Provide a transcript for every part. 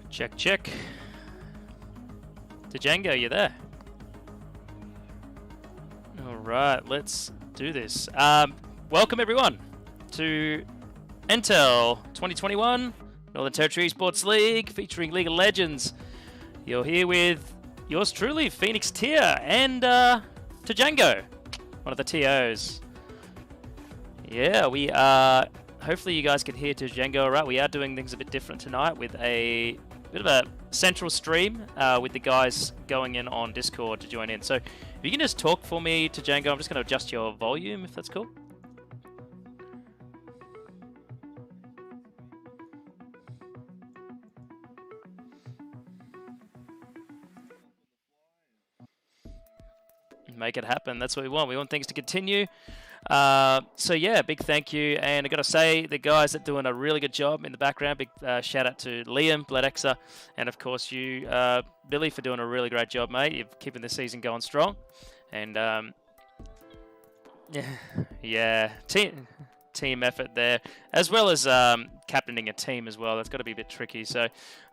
Check, check. Django, you there? Alright, let's do this. Welcome everyone to NTEL 2021 Northern Territory Esports League featuring League of Legends. You're here with yours truly, Phoenix Tier, and Django, one of the TOs. Yeah, we are. Hopefully you guys can hear Django alright. We are doing things a bit different tonight with a bit of a central stream with the guys going in on Discord to join in. So if you can just talk for me Django, I'm just going to adjust your volume if that's cool. Make it happen. That's what we want. We want things to continue. So yeah, big thank you, and I gotta say the guys are doing a really good job in the background. Big shout out to Liam, Bladexa, and of course you, Billy, for doing a really great job, mate. You're keeping the season going strong, and yeah, team effort there, as well as captaining a team as well. That's got to be a bit tricky. So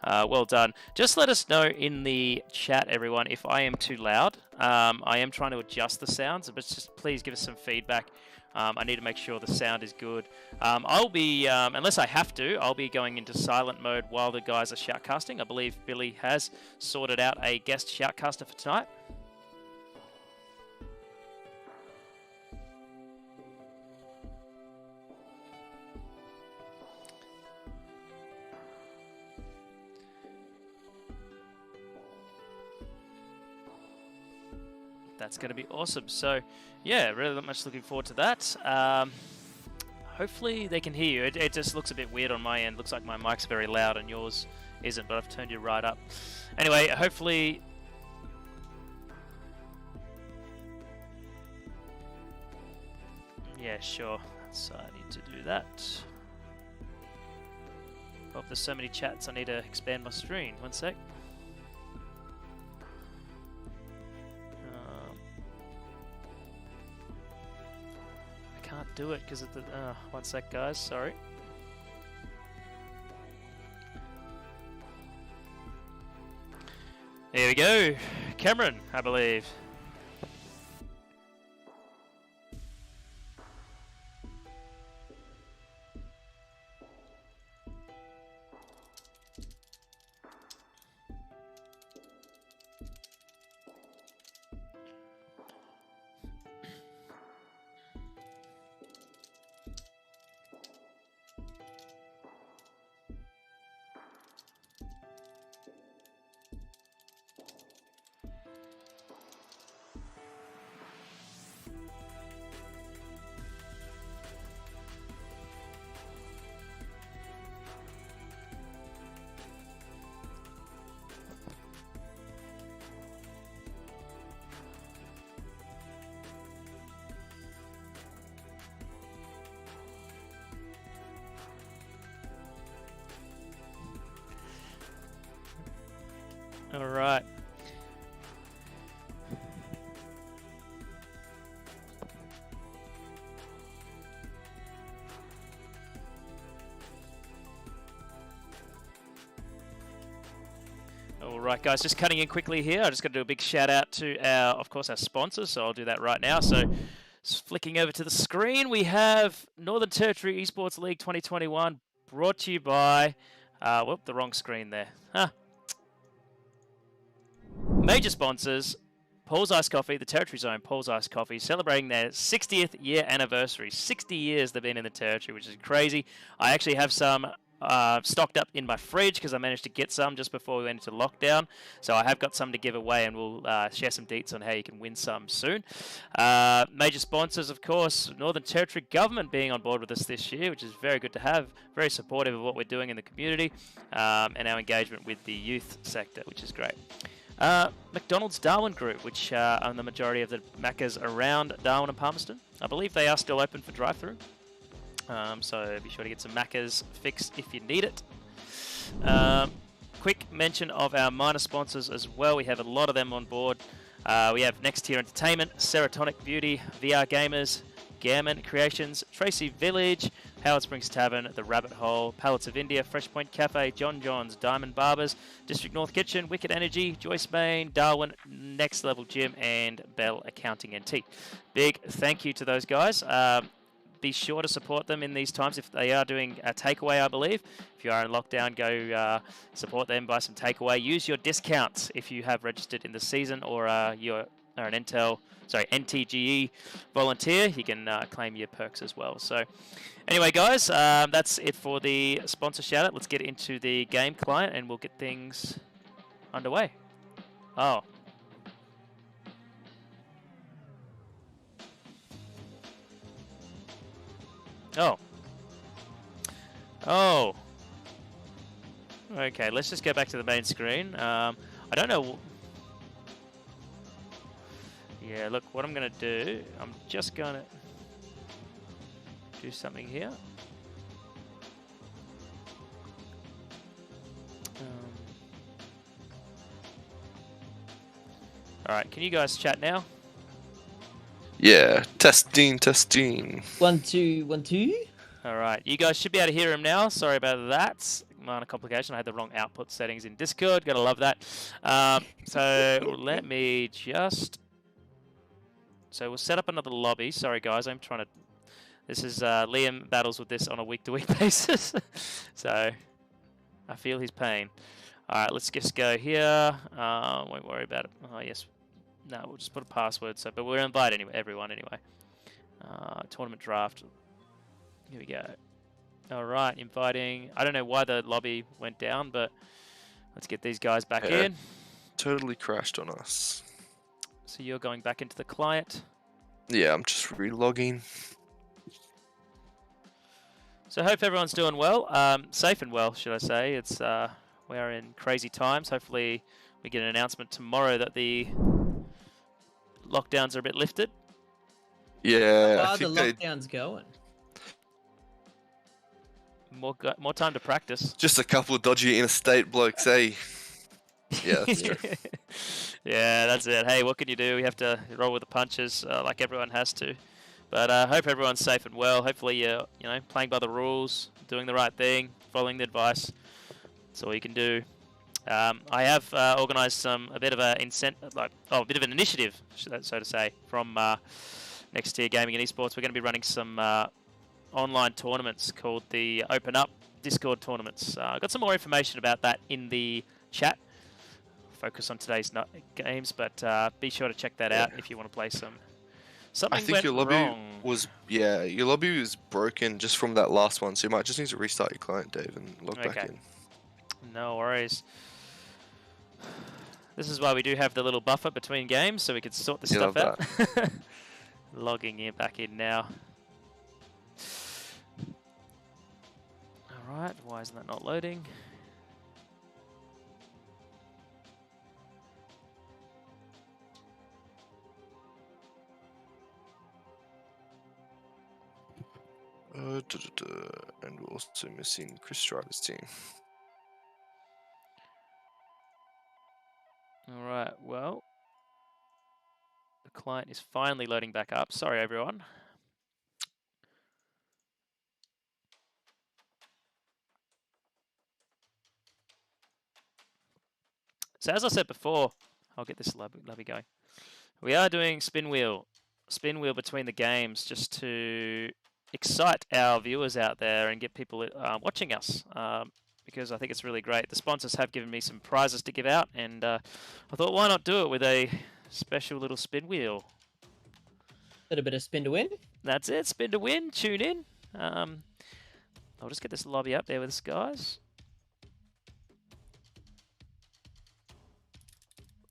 well done. Just let us know in the chat, everyone, if I am too loud. I am trying to adjust the sounds, but just please give us some feedback. I need to make sure the sound is good. I'll be, unless I have to, I'll be going into silent mode while the guys are shoutcasting. I believe Billy has sorted out a guest shoutcaster for tonight. That's going to be awesome. So, yeah, really much looking forward to that. Hopefully they can hear you. It just looks a bit weird on my end. Looks like my mic's very loud and yours isn't, but I've turned you right up. Anyway, hopefully... Yeah, sure. So I need to do that. Oh, there's so many chats, I need to expand my screen. One sec. Can't do it because of the one sec guys, sorry. There we go. Cameron, I believe. All right. All right, guys, just cutting in quickly here. I just got to do a big shout out to our, of course, our sponsors. So I'll do that right now. So Flicking over to the screen, we have Northern Territory Esports League 2021 brought to you by... whoop, the wrong screen there. Huh. Major sponsors, Paul's Ice Coffee, the Territory Zone, Paul's Ice Coffee, celebrating their 60th year anniversary. 60 years they've been in the Territory, which is crazy. I actually have some stocked up in my fridge because I managed to get some just before we went into lockdown. So I have got some to give away, and we'll share some deets on how you can win some soon. Major sponsors, of course, Northern Territory Government being on board with us this year, which is very good to have. Very supportive of what we're doing in the community and our engagement with the youth sector, which is great. McDonald's Darwin Group, which own the majority of the Maccas around Darwin and Palmerston. I believe they are still open for drive-through. So be sure to get some Maccas fixed if you need it. Quick mention of our minor sponsors as well. We have a lot of them on board. We have Next Tier Entertainment, Serotonic Beauty, VR Gamers, Gammon Creations, Tracy Village, Howard Springs Tavern, The Rabbit Hole, Pallets of India, Fresh Point Cafe, John John's, Diamond Barbers, District North Kitchen, Wicked Energy, Joyce Main, Darwin, Next Level Gym, and Bell Accounting NT. Big thank you to those guys. Be sure to support them in these times if they are doing a takeaway, I believe. If you are in lockdown, go support them, buy some takeaway. Use your discounts if you have registered in the season or you're an NTGE volunteer. You can claim your perks as well. So anyway, guys, that's it for the sponsor shout out. Let's get into the game client and we'll get things underway. Oh. Oh. Oh. Okay, let's just go back to the main screen. I don't know. Yeah, look, what I'm going to do, I'm just going to do something here. Alright, can you guys chat now? Yeah, testing. 1 2 1 2. Alright, you guys should be able to hear him now. Sorry about that. Minor complication. I had the wrong output settings in Discord. Gotta love that. So let me just... So we'll set up another lobby. Sorry guys, I'm trying to... This is Liam battles with this on a week-to-week basis. So I feel his pain. Alright, let's just go here. Won't worry about it. Oh yes. No, we'll just put a password. So, but we'll invite everyone anyway. Tournament draft. Here we go. Alright, inviting... I don't know why the lobby went down, but let's get these guys back in. Totally crashed on us. So you're going back into the client. Yeah, I'm just relogging. So I hope everyone's doing well. Safe and well, should I say. It's we are in crazy times. Hopefully we get an announcement tomorrow that the lockdowns are a bit lifted. Yeah, How are the lockdowns going? More time to practice. Just a couple of dodgy interstate blokes, eh? Yeah, that's true. Yeah, that's it. Hey, what can you do? We have to roll with the punches like everyone has to. But I hope everyone's safe and well. Hopefully you're playing by the rules, doing the right thing, following the advice. That's all you can do. I have organised a bit of an initiative, so to say, from Next Tier Gaming and Esports. We're going to be running some online tournaments called the Open Up Discord tournaments. I've got some more information about that in the chat. Focus on today's games, but be sure to check that out if you want to play some. Something I think your lobby wrong. your lobby was broken just from that last one, so you might just need to restart your client, Dave, and log back in. No worries. This is why we do have the little buffer between games, so we can sort this stuff out. Logging in back in now. All right, why isn't that not loading? And we're also missing Chris Strider's team. Alright, well, the client is finally loading back up. Sorry, everyone. So as I said before, I'll get this lobby going. We are doing spin wheel. spin wheel between the games just to excite our viewers out there and get people watching us. Because I think it's really great. The sponsors have given me some prizes to give out, and I thought, why not do it with a special little spin wheel? Little bit of spin to win. That's it. Spin to win. Tune in. I'll just get this lobby up there with us, guys.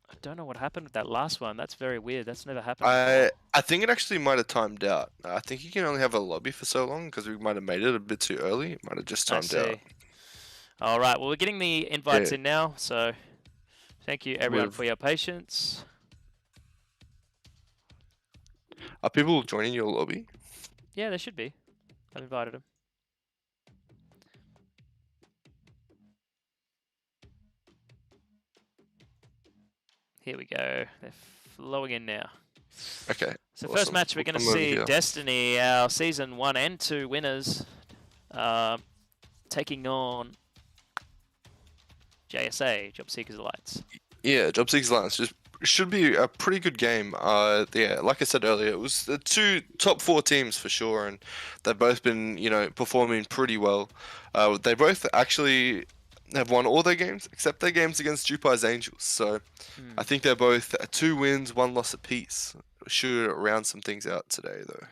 I don't know what happened with that last one. That's very weird. That's never happened before. I think it actually might have timed out. I think you can only have a lobby for so long because we might have made it a bit too early. It might have just timed out. All right. Well, we're getting the invites in now, so thank you everyone for your patience. Are people joining your lobby? Yeah, there should be. I've invited them. Here we go. They're flowing in now. Okay. So first match, we're going to see Destiny, our Season 1 and 2 winners, taking on JSA, Job Seekers Alliance. Yeah, Job Seekers Alliance should be a pretty good game. Yeah, like I said earlier, it was the two top 4 teams for sure, and they've both been, performing pretty well. They both actually have won all their games except their games against Jupiter's Angels. So I think they're both 2 wins, 1 loss apiece. Should round some things out today, though.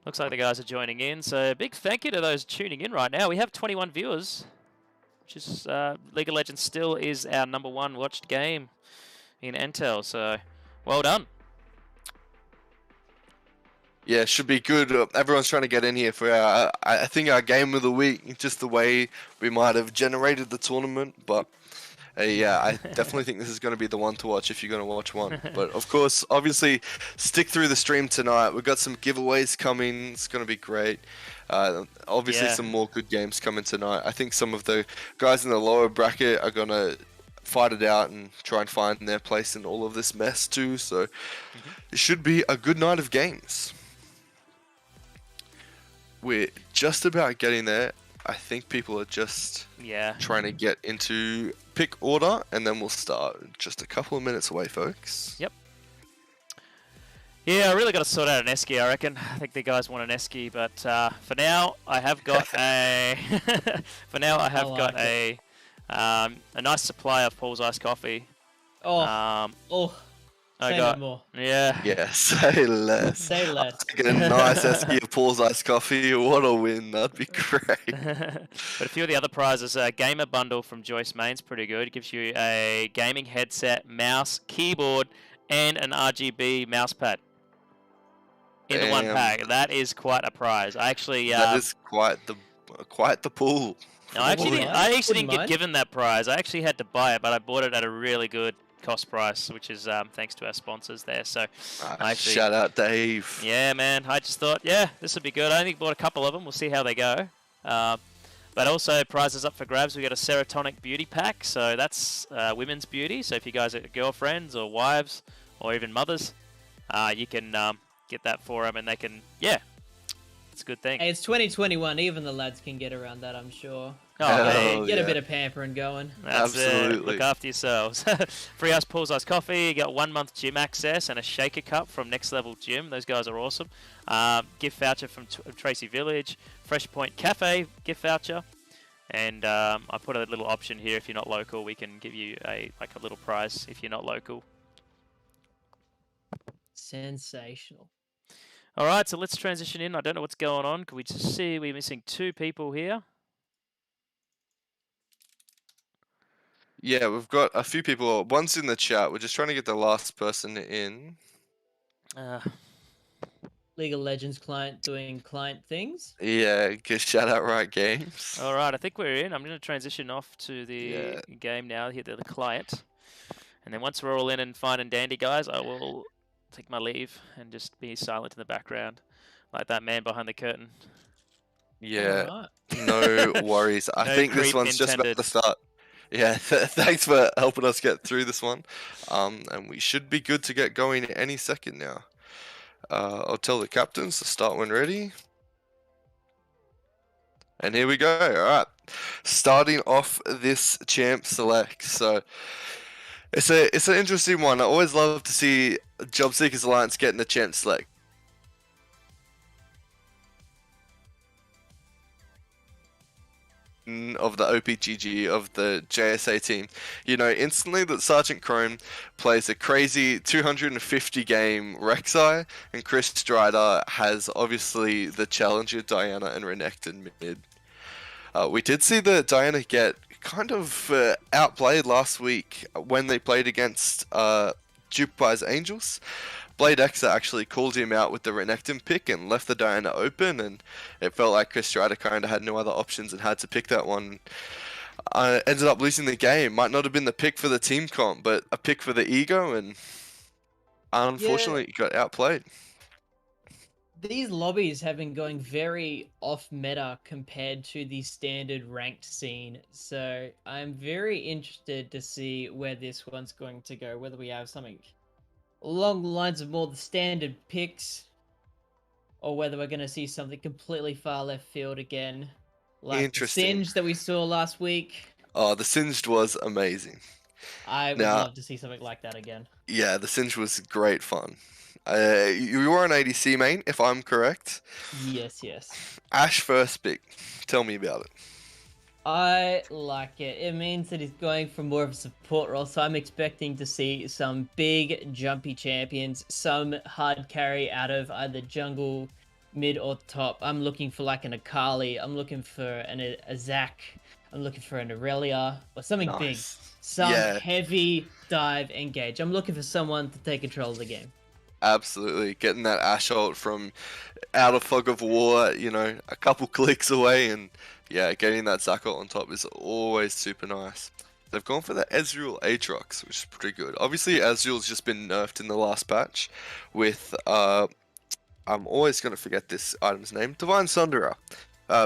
Looks like the guys are joining in. So big thank you to those tuning in right now. We have 21 viewers, which is League of Legends still is our #1 watched game in NTEL. So well done. Yeah, should be good. Everyone's trying to get in here for I think our game of the week, just the way we might have generated the tournament. But yeah, I definitely think this is going to be the one to watch if you're going to watch one. But of course, obviously, stick through the stream tonight. We've got some giveaways coming. It's going to be great. Obviously, some more good games coming tonight. I think some of the guys in the lower bracket are going to fight it out and try and find their place in all of this mess too. So it should be a good night of games. We're just about getting there. I think people are just trying to get into pick order, and then we'll start. Just a couple of minutes away, folks. Yep. Yeah, I really got to sort out an esky, I reckon. I think the guys want an esky, but for now, I have got a a nice supply of Paul's iced coffee. Say no more. Yeah. Yeah, say less. Say less. Get a nice esky of Paul's iced coffee. What a win. That'd be great. But a few of the other prizes, a gamer bundle from Joyce Main's pretty good. It gives you a gaming headset, mouse, keyboard, and an RGB mouse pad in the one pack. That is quite a prize. I actually that is quite the pull. No, I actually didn't get given that prize. I actually had to buy it, but I bought it at a really good cost price, which is thanks to our sponsors there. So shout out Dave. Yeah, man. I just thought, this would be good. I only bought a couple of them. We'll see how they go. But also prizes up for grabs. We got a Serotonic Beauty Pack, so that's women's beauty. So if you guys are girlfriends or wives or even mothers, you can get that for them, and they can, it's a good thing. Hey, it's 2021. Even the lads can get around that, I'm sure. Get a bit of pampering going. That's Absolutely. It. Look after yourselves. Free Ice Paul's Iced Coffee. You got 1 month gym access and a shaker cup from Next Level Gym. Those guys are awesome. Gift voucher from Tracy Village. Fresh Point Cafe gift voucher. And I put a little option here. If you're not local, we can give you a little prize if you're not local. Sensational. All right, so let's transition in. I don't know what's going on. Can we just see we're missing 2 people here? Yeah, we've got a few people. One's in the chat. We're just trying to get the last person in. League of Legends client doing client things. Yeah, shout out Right Games. All right, I think we're in. I'm going to transition off to the game now. Hit the client. And then once we're all in and fine and dandy, guys, I will take my leave and just be silent in the background, like that man behind the curtain. Yeah, no worries. I think this one's just about to start. Yeah, thanks for helping us get through this one. And we should be good to get going any second now. I'll tell the captains to start when ready. And here we go. All right. Starting off this champ select. So It's an interesting one. I always love to see Job Seekers Alliance getting a chance like of the OPGG of the JSA team. You know, instantly that Sergeant Chrome plays a crazy 250 game Rek'Sai, and Chris Strider has obviously the challenger Diana and Renekton mid. We did see the Diana get kind of outplayed last week when they played against Jupiter's Angels. Blade Exa actually called him out with the Renekton pick and left the Diana open, and it felt like Chris Strider kind of had no other options and had to pick that one. Ended up losing the game. Might not have been the pick for the team comp, but a pick for the ego, and unfortunately got outplayed. These lobbies have been going very off meta compared to the standard ranked scene, so I'm very interested to see where this one's going to go, whether we have something along the lines of more the standard picks, or whether we're going to see something completely far left field again, like the Singed that we saw last week. Oh, the Singed was amazing. I would love to see something like that again. Yeah, the Singed was great fun. You were an ADC main, if I'm correct. Yes. Ashe first pick. Tell me about it. I like it. It means that he's going for more of a support role, so I'm expecting to see some big jumpy champions, some hard carry out of either jungle, mid, or top. I'm looking for like an Akali, I'm looking for a Zac, I'm looking for an Aurelia, or something big. Some heavy dive engage. I'm looking for someone to take control of the game. Absolutely. Getting that Ashe ult from out of fog of war, you know, a couple clicks away, and yeah, getting that Zac ult on top is always super nice. They've gone for the Ezreal Aatrox, which is pretty good. Obviously, Ezreal's just been nerfed in the last patch with, I'm always going to forget this item's name, Divine Sunderer,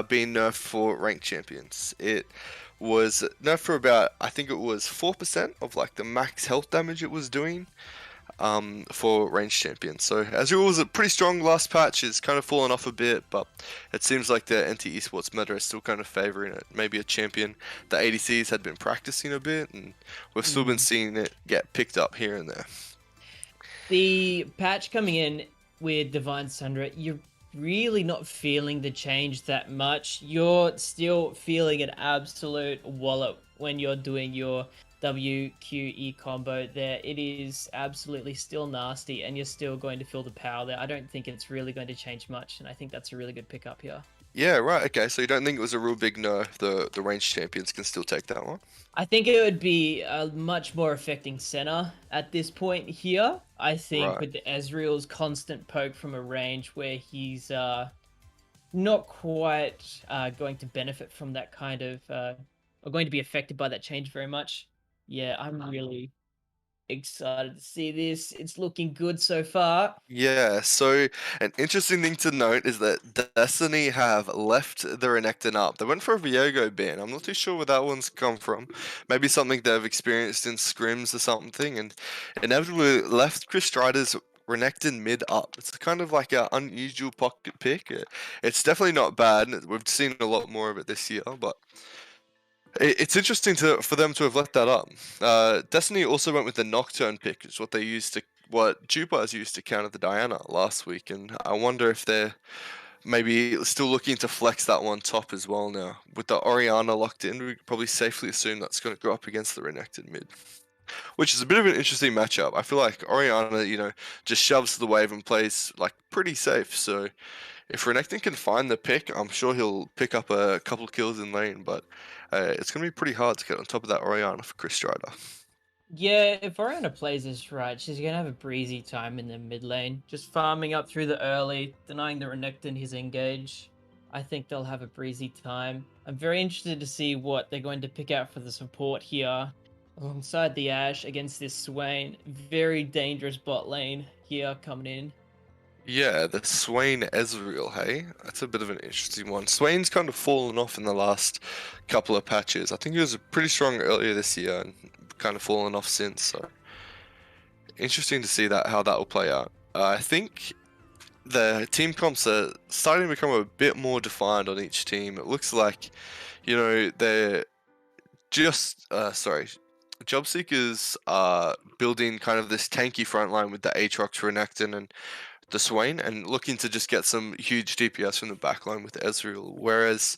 being nerfed for ranked champions. It was nerfed for about, I think it was 4% of like the max health damage it was doing. For ranged champions. So Ezreal was a pretty strong last patch. It's kind of fallen off a bit, but it seems like the NT esports meta is still kind of favoring it. Maybe a champion the ADCs had been practicing a bit, and we've still been seeing it get picked up here and there. The patch coming in with Divine Sunderer, you're really not feeling the change that much. You're still feeling an absolute wallop when you're doing your WQE combo there. It is absolutely still nasty, and you're still going to feel the power there. I don't think it's really going to change much, and I think that's a really good pickup here. Yeah, right. Okay, so you don't think it was a real big nerf? The ranged champions can still take that one? I think it would be a much more affecting center at this point here. I think with the Ezreal's constant poke from a range where he's not quite going to benefit from that kind of, or going to be affected by that change very much. Yeah, I'm really excited to see this. It's looking good so far. Yeah, so an interesting thing to note is that Destiny have left the Renekton up. They went for a Viego ban. I'm not too sure where that one's come from. Maybe something they've experienced in scrims or something, and inevitably left Chris Strider's Renekton mid up. It's kind of like an unusual pocket pick. It's definitely not bad. We've seen a lot more of it this year, but it's interesting for them to have let that up. Destiny also went with the Nocturne pick, which is what Jupiter's used to counter the Diana last week, and I wonder if they're maybe still looking to flex that one top as well now. With the Orianna locked in, we could probably safely assume that's going to go up against the Renekton mid, which is a bit of an interesting matchup. I feel like Orianna, you know, just shoves the wave and plays like pretty safe, so if Renekton can find the pick, I'm sure he'll pick up a couple kills in lane, but it's going to be pretty hard to get on top of that Orianna for Chris Strider. Yeah, if Orianna plays this right, she's going to have a breezy time in the mid lane. Just farming up through the early, denying the Renekton his engage. I think they'll have a breezy time. I'm very interested to see what they're going to pick out for the support here. Alongside the Ashe against this Swain. Very dangerous bot lane here coming in. Yeah, the Swain Ezreal, hey? That's a bit of an interesting one. Swain's kind of fallen off in the last couple of patches. I think he was pretty strong earlier this year and kind of fallen off since, so interesting to see how that will play out. I think the team comps are starting to become a bit more defined on each team. It looks like, you know, they're just, Jobseekers are building kind of this tanky front line with the Aatrox, Renekton, and the Swain, and looking to just get some huge DPS from the backline with Ezreal. Whereas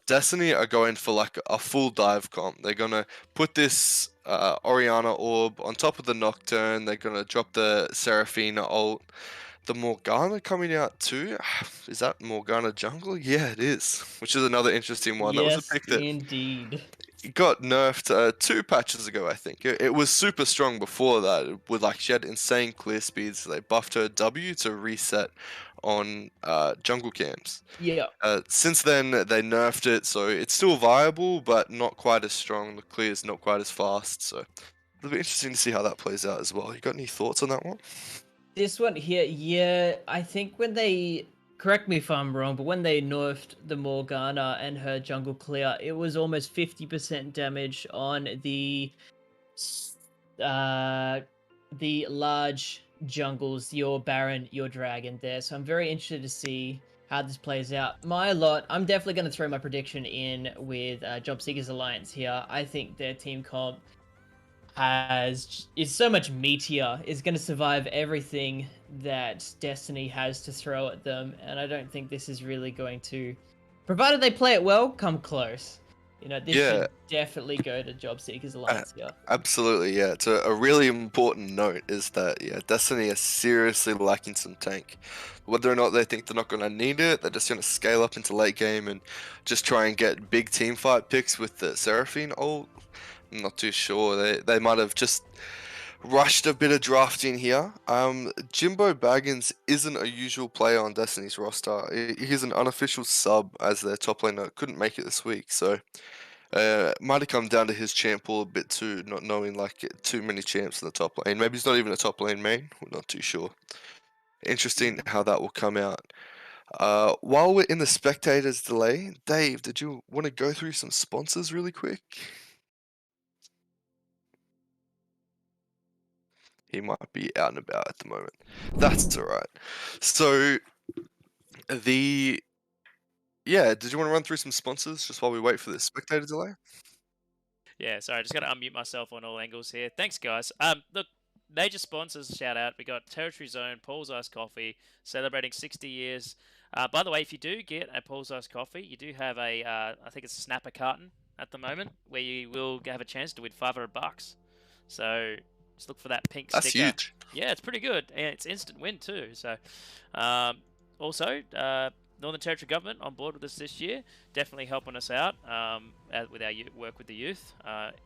Destiny are going for like a full dive comp. They're gonna put this Orianna orb on top of the Nocturne. They're gonna drop the Seraphina ult. The Morgana coming out too. Is that Morgana jungle? Yeah, it is. Which is another interesting one. That was a Yes, pick that indeed. got nerfed 2 patches ago, I think. It was super strong before that. With like she had insane clear speeds. They buffed her W to reset on jungle camps. Yeah. Since then, they nerfed it, so it's still viable, but not quite as strong. The clear is not quite as fast, so it'll be interesting to see how that plays out as well. You got any thoughts on that one? This one here, yeah, I think when they, correct me if I'm wrong, but when they nerfed the Morgana and her jungle clear, it was almost 50% damage on the large jungles, your Baron, your Dragon there. So I'm very interested to see how this plays out. I'm definitely going to throw my prediction in with Jobseekers Alliance here. I think their team comp is so much meatier, is going to survive everything that Destiny has to throw at them, and I don't think this is really going to, provided they play it well, come close. You know, this should definitely go to Jobseekers Alliance here. Absolutely, yeah. It's a really important note is that, yeah, Destiny is seriously lacking some tank. Whether or not they think they're not going to need it, they're just going to scale up into late game and just try and get big team fight picks with the Seraphine ult. I'm not too sure. They might have just rushed a bit of drafting here. Jimbo Baggins isn't a usual player on Destiny's roster. He's an unofficial sub as their top laner. Couldn't make it this week, so might have come down to his champ pool a bit too, not knowing like too many champs in the top lane. Maybe he's not even a top lane main. We're not too sure. Interesting how that will come out. While we're in the spectators delay, Dave, did you want to go through some sponsors really quick? He might be out and about at the moment. That's alright. So, did you want to run through some sponsors just while we wait for the spectator delay? Yeah, sorry, just got to unmute myself on all angles here. Thanks, guys. Look, major sponsors, shout out. We got Territory Zone, Paul's Ice Coffee, celebrating 60 years. By the way, if you do get a Paul's Ice Coffee, you do have I think it's a snapper carton at the moment, where you will have a chance to win $500. So just look for that pink That's sticker. huge. Yeah, it's pretty good, and it's instant win too. So, also, Northern Territory Government on board with us this year, definitely helping us out with our work with the youth.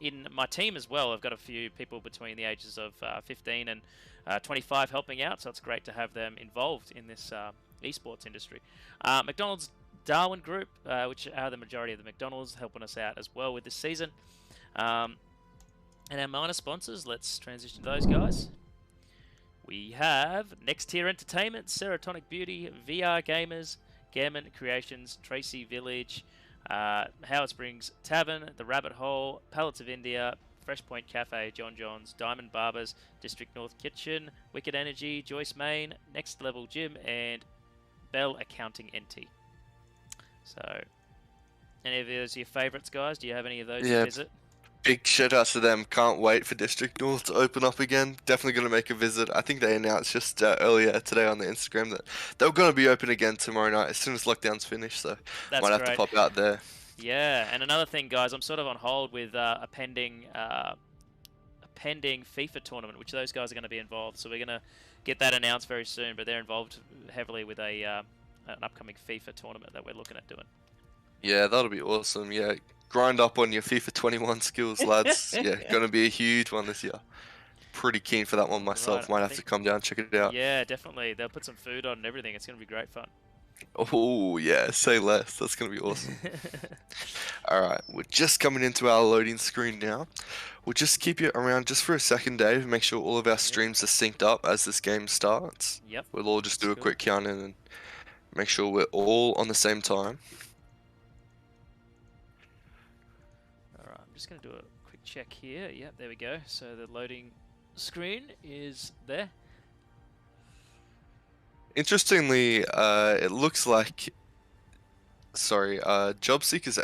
In my team as well, I've got a few people between the ages of 15 and 25 helping out, so it's great to have them involved in this esports industry. McDonald's Darwin Group, which are the majority of the McDonald's, helping us out as well with this season. And our minor sponsors, let's transition to those guys. We have Next Tier Entertainment, Serotonic Beauty, VR Gamers, Gammon Creations, Tracy Village, Howard Springs Tavern, The Rabbit Hole, Pallets of India, Fresh Point Cafe, John John's, Diamond Barbers, District North Kitchen, Wicked Energy, Joyce Main, Next Level Gym, and Bell Accounting NT. So, any of those your favourites, guys? Do you have any of those to visit? Big shout out to them. Can't wait for District North to open up again. Definitely going to make a visit. I think they announced just earlier today on the Instagram that they're going to be open again tomorrow night as soon as lockdown's finished. So That's might have to pop out there. Yeah, and another thing, guys, I'm sort of on hold with a pending FIFA tournament, which those guys are going to be involved. So we're going to get that announced very soon. But they're involved heavily with an upcoming FIFA tournament that we're looking at doing. Yeah, that'll be awesome. Yeah. Grind up on your FIFA 21 skills, lads. Yeah, gonna be a huge one this year. Pretty keen for that one myself. Might have to come down, check it out. Yeah, definitely. They'll put some food on and everything. It's gonna be great fun. Oh yeah, say less. That's gonna be awesome. Alright, we're just coming into our loading screen now. We'll just keep you around just for a second, Dave, make sure all of our streams are synced up as this game starts. Yep. We'll all just do a quick count in and make sure we're all on the same time. Just going to do a quick check here. Yep, there we go. So the loading screen is there. Interestingly, it looks like Job Seekers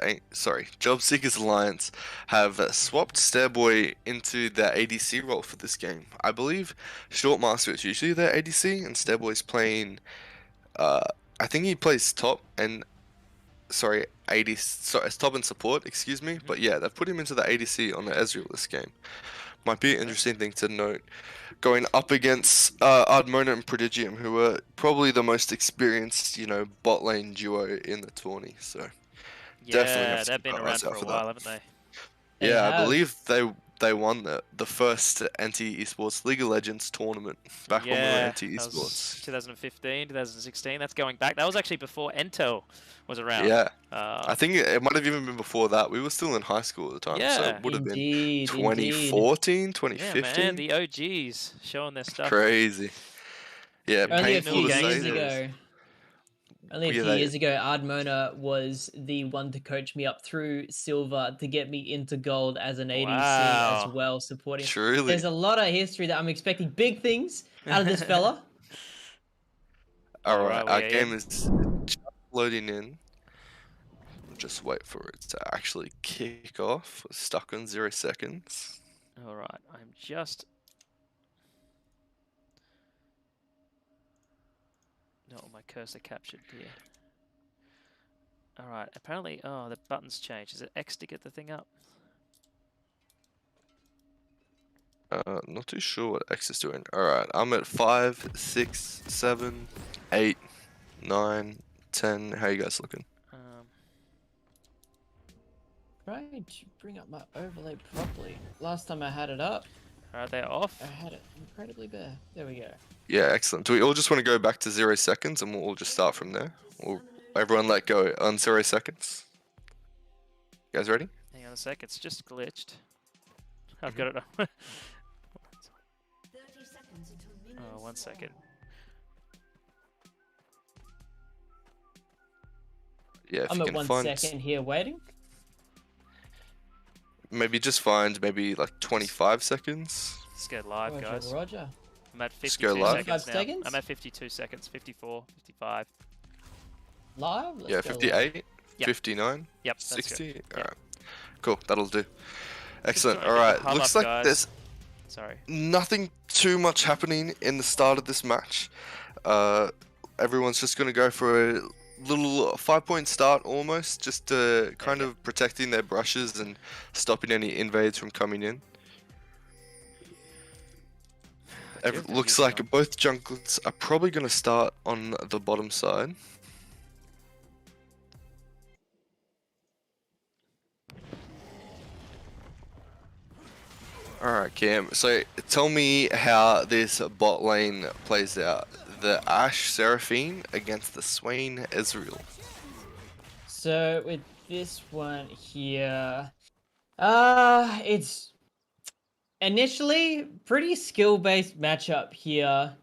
Alliance have swapped Stairboy into their ADC role for this game. I believe Shortmaster is usually their ADC, and Stairboy's playing. Uh, I think he plays top and it's top and support. Excuse me, but yeah, they've put him into the ADC on the Ezreal this game. Might be an interesting thing to note. Going up against Ardmona and Prodigium, who are probably the most experienced, bot lane duo in the tourney. So definitely have to they've been keep our around eyes for out a for while, that. haven't they? They Yeah, I have. believe they won the first NTE Esports League of Legends tournament back when we were NTE that was Esports. 2015, 2016. That's going back. That was actually before NTEL was around. Yeah, I think it might have even been before that. We were still in high school at the time, so Yeah. it would have been Indeed. 2014, Yeah, 2015. man, the OGs showing their stuff. Crazy. Yeah, Only a painful few to say years this. ago. Only a Yeah, few they- years ago, Ardmona was the one to coach me up through silver to get me into gold as an ADC as Wow. well, supporting. Truly. There's a lot of history that I'm expecting big things out of this fella. Alright, Alright, our we are game in. is just loading in. Just wait for it to actually kick off. We're stuck on 0 seconds. Alright, I'm just... Not all my cursor captured here. Alright, apparently... Oh, the button's changed. Is it X to get the thing up? Not too sure what X is doing. Alright, I'm at 5, 6, 7, 8, 9, 10. How you guys looking? Trying to bring up my overlay properly. Last time I had it up, Alright, they're off. I had it incredibly bare. There we go. Yeah, excellent. Do we all just want to go back to 0 seconds and we'll all just start from there? Or everyone let go on 0 seconds? You guys ready? Hang on a sec, it's just glitched. I've got it. Oh, 1 second. Yeah, if I'm you at can 1 find... second here waiting. Maybe just find maybe like 25 seconds. Let's go live, Roger, guys. Roger. I'm at Just go 52 live. seconds 55 now. seconds? I'm at 52 seconds, 54, 55. Live? Let's Yeah, go live. 58, Yep. 59, Yep, that's good. 60. Yep. Alright, cool, that'll do. Excellent. trying to get the Alright, hub looks up, like guys. there's Sorry. nothing too much happening in the start of this match. Everyone's just going to go for a little 5-point start almost, just kind of protecting their brushes and stopping any invades from coming in. Looks like both junglers are probably going to start on the bottom side. Alright, Cam. So tell me how this bot lane plays out. The Ashe Seraphine against the Swain Ezreal. So with this one here, it's initially pretty skill-based matchup here.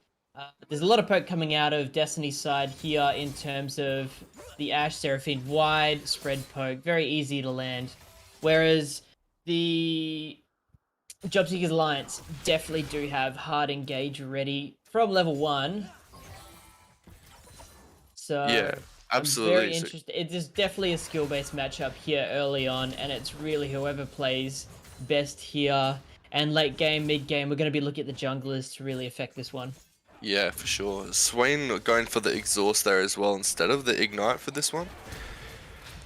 There's a lot of poke coming out of Destiny's side here in terms of the Ashe Seraphine wide spread poke, very easy to land. Whereas the Jobseekers Alliance definitely do have hard engage ready from level 1. So Yeah, absolutely. I'm very interested. It is definitely a skill-based matchup here early on, and it's really whoever plays best here. And late game, mid game, we're going to be looking at the junglers to really affect this one. Yeah, for sure. Swain going for the exhaust there as well instead of the ignite for this one.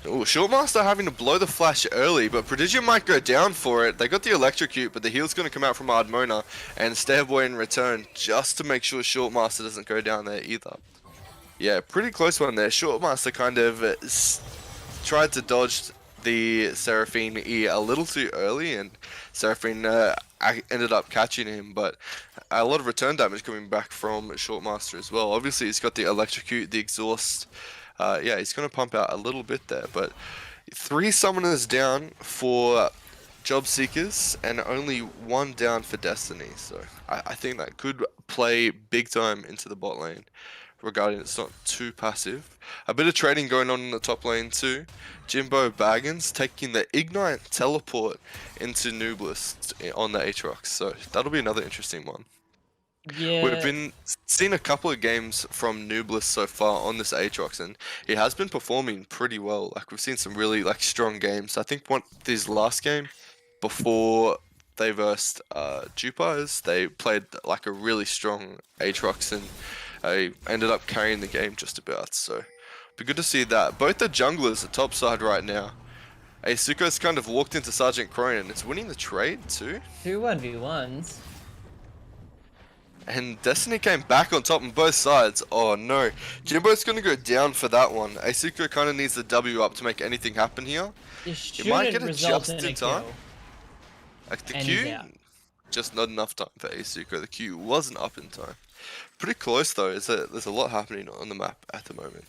Oh, Shortmaster having to blow the flash early, but Prodigium might go down for it. They got the electrocute, but the heal's going to come out from Ardmona and Stairboy in return just to make sure Shortmaster doesn't go down there either. Yeah, pretty close one there. Shortmaster kind of tried to dodge the Seraphine E a little too early, and Seraphine ended up catching him, but a lot of return damage coming back from Shortmaster as well. Obviously, he's got the electrocute, the exhaust. Yeah, he's going to pump out a little bit there, but 3 summoners down for Job Seekers and only 1 down for Destiny. So I think that could play big time into the bot lane, regarding it's not too passive. A bit of trading going on in the top lane too. Jimbo Baggins taking the Ignite teleport into Nooblis on the Aatrox. So that'll be another interesting one. Yeah. We've been seen a couple of games from Nublis so far on this Aatrox, and he has been performing pretty well. Like we've seen some really like strong games. I think his last game before they versed Jupiters, they played like a really strong Aatrox, and they ended up carrying the game just about. So be good to see that. Both the junglers are top side right now. Asuko's kind of walked into Sergeant Crone and it's winning the trade too. 2 1v1s. And Destiny came back on top on both sides. Oh no. Jimbo's gonna go down for that one. Asuko kind of needs the W up to make anything happen here. He might get it result just in a in time. kill. Like the And he's Q, out. just not enough time for Asuko. The Q wasn't up in time. Pretty close though. There's a lot happening on the map at the moment.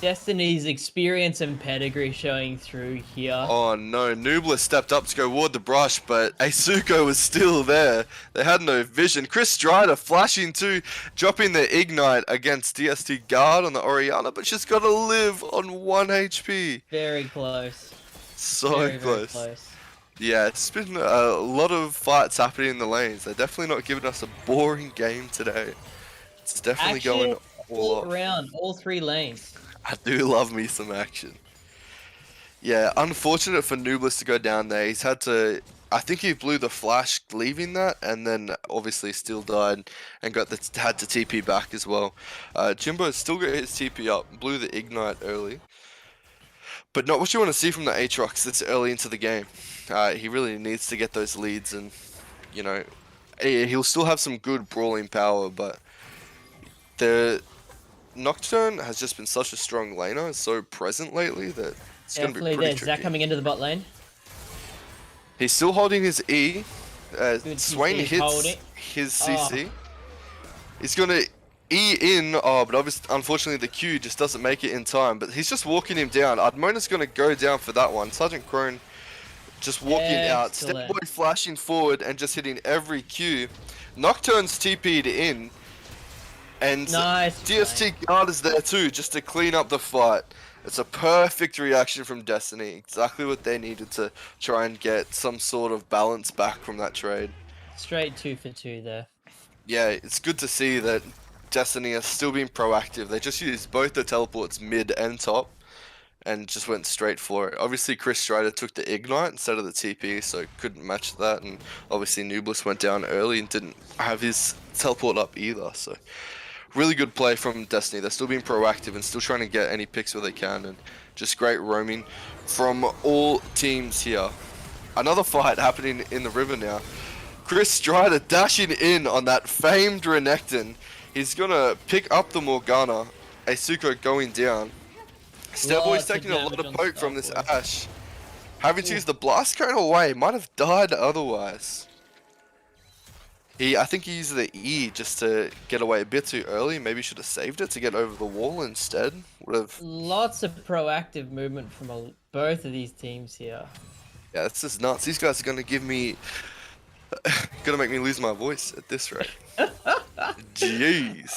Destiny's experience and pedigree showing through here. Oh no, Nubla stepped up to go ward the brush, but Asuko was still there. They had no vision. Chris Strider flashing too, dropping the ignite against DST guard on the Orianna, but she's got to live on 1 HP. Very close. So Very close. Very close. Yeah, it's been a lot of fights happening in the lanes. They're definitely not giving us a boring game today. It's definitely Action going all all off. around, all 3 lanes. I do love me some action. Yeah, unfortunate for Nublis to go down there. He's had to... I think he blew the flash leaving that, and then obviously still died and had to TP back as well. Jimbo still got his TP up, blew the ignite early. But not what you want to see from the Aatrox this early into the game. He really needs to get those leads, and, you know, he'll still have some good brawling power, but the Nocturne has just been such a strong laner, so present lately that it's going to be Definitely pretty there's Zach tricky. coming into the bot lane. He's still holding his E. Good Swain CC, hold hits it. his CC. He's going to E in, but obviously, unfortunately the Q just doesn't make it in time, but he's just walking him down. Admona's going to go down for that one. Sergeant Crone just walking out, Excellent. Stepboy flashing forward and just hitting every Q. Nocturne's TP'd in, and Nice DST guard is there too, just to clean up the fight. It's a perfect reaction from Destiny, exactly what they needed to try and get some sort of balance back from that trade. Straight 2 for 2 there. Yeah, it's good to see that Destiny has still been proactive. They just used both the teleports mid and top and just went straight for it. Obviously Chris Strider took the ignite instead of the TP, so couldn't match that, and obviously Nublis went down early and didn't have his teleport up either, so really good play from Destiny. They're still being proactive and still trying to get any picks where they can, and just great roaming from all teams here. Another fight happening in the river now. Chris Strider dashing in on that famed Renekton. He's gonna pick up the Morgana. Asuko going down. Stepboy's Lots of taking a lot damage of on poke from this Starboy. Ashe. Having to use the blast cone away. Might have died otherwise. I think he used the E just to get away a bit too early. Maybe should have saved it to get over the wall instead. Would have. Lots of proactive movement from both of these teams here. Yeah, that's just nuts. These guys are gonna give me. Gonna make me lose my voice at this rate. Jeez.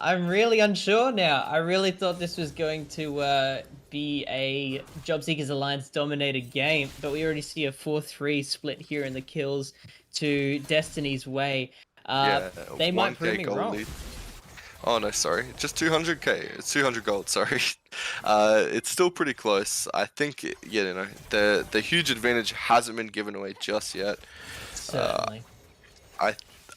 I'm really unsure now. I really thought this was going to be a Jobseekers Alliance dominated game, but we already see a 4-3 split here in the kills to Destiny's way. Yeah, They might 1K prove me gold wrong. lead. Oh no, sorry, just 200k. It's 200 gold. Sorry, it's still pretty close. I think, yeah, you know, the huge advantage hasn't been given away just yet. Certainly.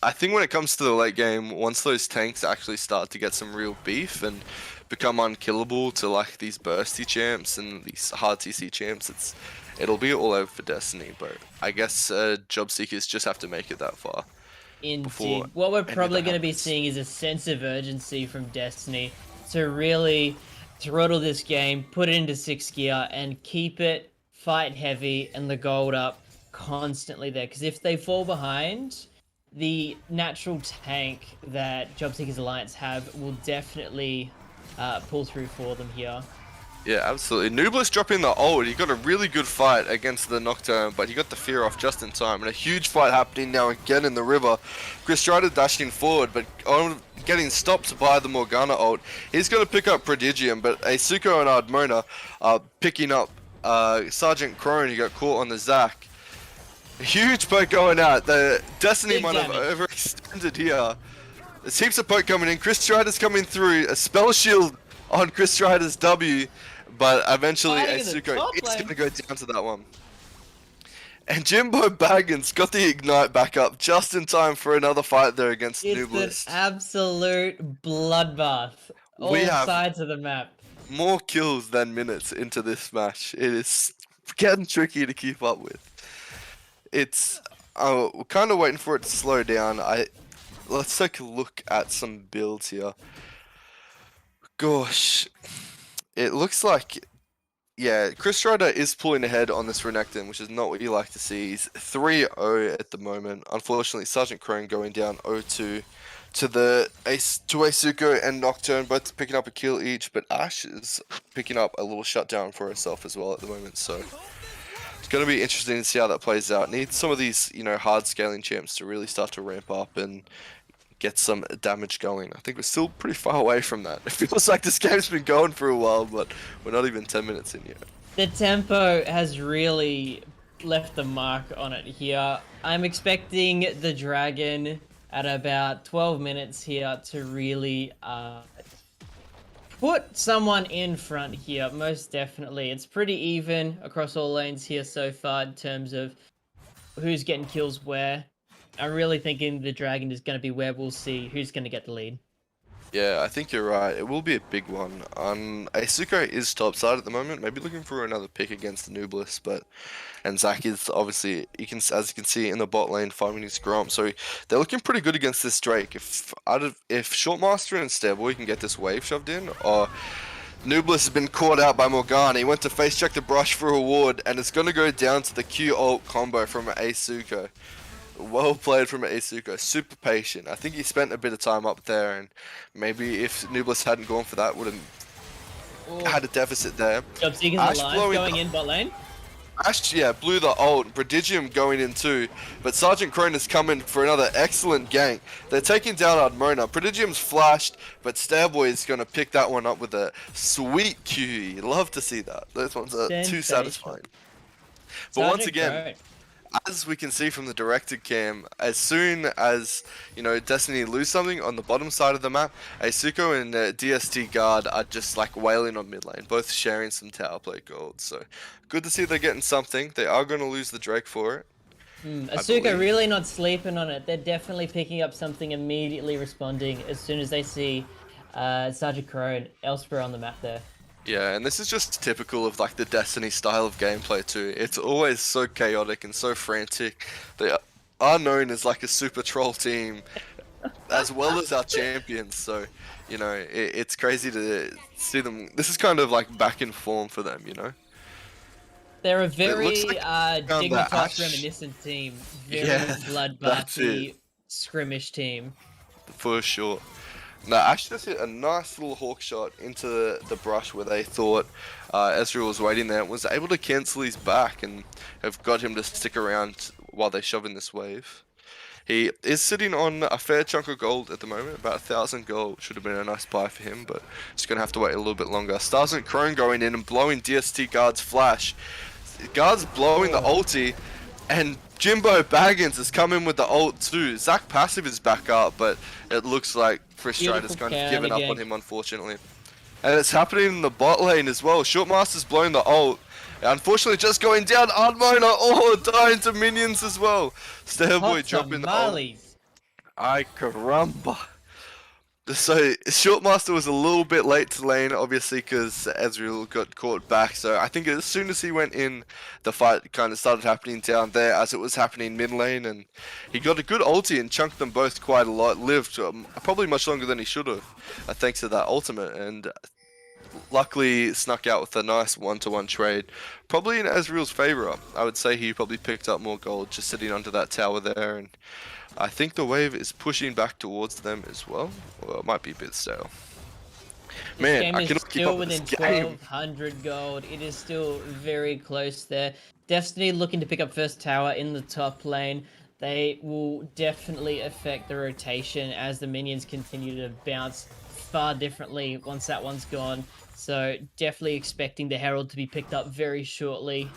I think when it comes to the late game, once those tanks actually start to get some real beef and become unkillable to like these bursty champs and these hard TC champs, it'll be all over for Destiny. But I guess job seekers just have to make it that far. Indeed. What we're any of probably that going to be happens. seeing is a sense of urgency from Destiny to really throttle this game, put it into 6th gear, and keep it fight heavy and the gold up constantly there. Because if they fall behind, the natural tank that Jobseekers Alliance have will definitely pull through for them here. Yeah, absolutely. Nublis dropping the ult. He got a really good fight against the Nocturne, but he got the fear off just in time. And a huge fight happening now again in the river. Chris Strider dashing forward, but getting stopped by the Morgana ult. He's going to pick up Prodigium, but Asuko and Ardmona are picking up Sergeant Crone, who got caught on the Zac. A huge poke going out. The Destiny Big might have damage. overextended here. There's heaps of poke coming in. Chris Strider's coming through. A spell shield on Chris Strider's W, but eventually Fighting in the Asuko top is lane. going to go down to that one. And Jimbo Baggins got the Ignite back up just in time for another fight there against It's Nooblis. an absolute bloodbath. All We have sides of the map. more kills than minutes into this match. It is getting tricky to keep up with. It's we're kind of waiting for it to slow down. Let's take a look at some builds here. Gosh, it looks like, yeah, Chris Strider is pulling ahead on this Renekton, which is not what you like to see. He's 3-0 at the moment. Unfortunately, Sergeant Crone going down 0-2 to Asuko and Nocturne, both picking up a kill each, but Ash is picking up a little shutdown for herself as well at the moment, so it's going to be interesting to see how that plays out. Need some of these, hard scaling champs to really start to ramp up and get some damage going. I think we're still pretty far away from that. It feels like this game's been going for a while, but we're not even 10 minutes in yet. The tempo has really left the mark on it here. I'm expecting the Dragon at about 12 minutes here to really put someone in front here, most definitely. It's pretty even across all lanes here so far in terms of who's getting kills where. I'm really thinking the Dragon is going to be where we'll see who's going to get the lead. Yeah, I think you're right. It will be a big one. Asuko is topside at the moment, maybe looking for another pick against Nooblis, and Zach is obviously, as you can see, in the bot lane farming his Gromp. So they're looking pretty good against this Drake. If Shortmaster and Stairboy can get this wave shoved in, or Nooblis has been caught out by Morgana. He went to face check the brush for a ward, and it's going to go down to the Q ult combo from Asuko. Well played from Asuko, super patient. I think he spent a bit of time up there, and maybe if Nooblis hadn't gone for that, would have had a deficit there. Jobseeker's alive, going in bot lane. Ash, yeah, blew the ult. Prodigium going in too, but Sergeant Crone has come in for another excellent gank. They're taking down Admona. Prodigium's flashed, but Stairboy is going to pick that one up with a sweet QE. Love to see that. Those ones are too satisfying. But once again, as we can see from the directed cam, as soon as, Destiny lose something on the bottom side of the map, Asuko and DST Guard are just like wailing on mid lane, both sharing some tower play gold. So good to see they're getting something. They are going to lose the Drake for it. Asuka really not sleeping on it. They're definitely picking up something, immediately responding as soon as they see Sergeant Crone elsewhere on the map there. Yeah, and this is just typical of like the Destiny style of gameplay too. It's always so chaotic and so frantic. They are known as like a super troll team, as well as our champions. So, it's crazy to see them. This is kind of like back in form for them, They're a very like Dignitas reminiscent team. Very bloodbathy, skirmish team. For sure. No, Ash just hit a nice little hawk shot into the brush where they thought Ezreal was waiting there, and was able to cancel his back and have got him to stick around while they shove in this wave. He is sitting on a fair chunk of gold at the moment, about 1,000 gold. Should have been a nice buy for him, but just going to have to wait a little bit longer. Stars and Crone going in and blowing DST Guard's flash. Guard's blowing the ulti, and Jimbo Baggins has come in with the ult too. Zach passive is back up, but it looks like Chris Strider's kind of given up on him, unfortunately. And it's happening in the bot lane as well. Shortmaster's blowing the ult. Unfortunately, just going down. Admona, dying to minions as well. Stairboy dropping the ult. Ay caramba. So Shortmaster was a little bit late to lane, obviously, because Ezreal got caught back. So I think as soon as he went in, the fight kind of started happening down there as it was happening mid lane, and he got a good ulti and chunked them both quite a lot. Lived probably much longer than he should have, thanks to that ultimate, and luckily snuck out with a nice 1-to-1 trade. Probably in Ezreal's favor. I would say he probably picked up more gold just sitting under that tower there, and I think the wave is pushing back towards them as well. Well, it might be a bit stale. Man, I cannot keep up with this game. 1,200 gold. It is still very close there. Destiny looking to pick up first tower in the top lane. They will definitely affect the rotation as the minions continue to bounce far differently once that one's gone. So definitely expecting the Herald to be picked up very shortly.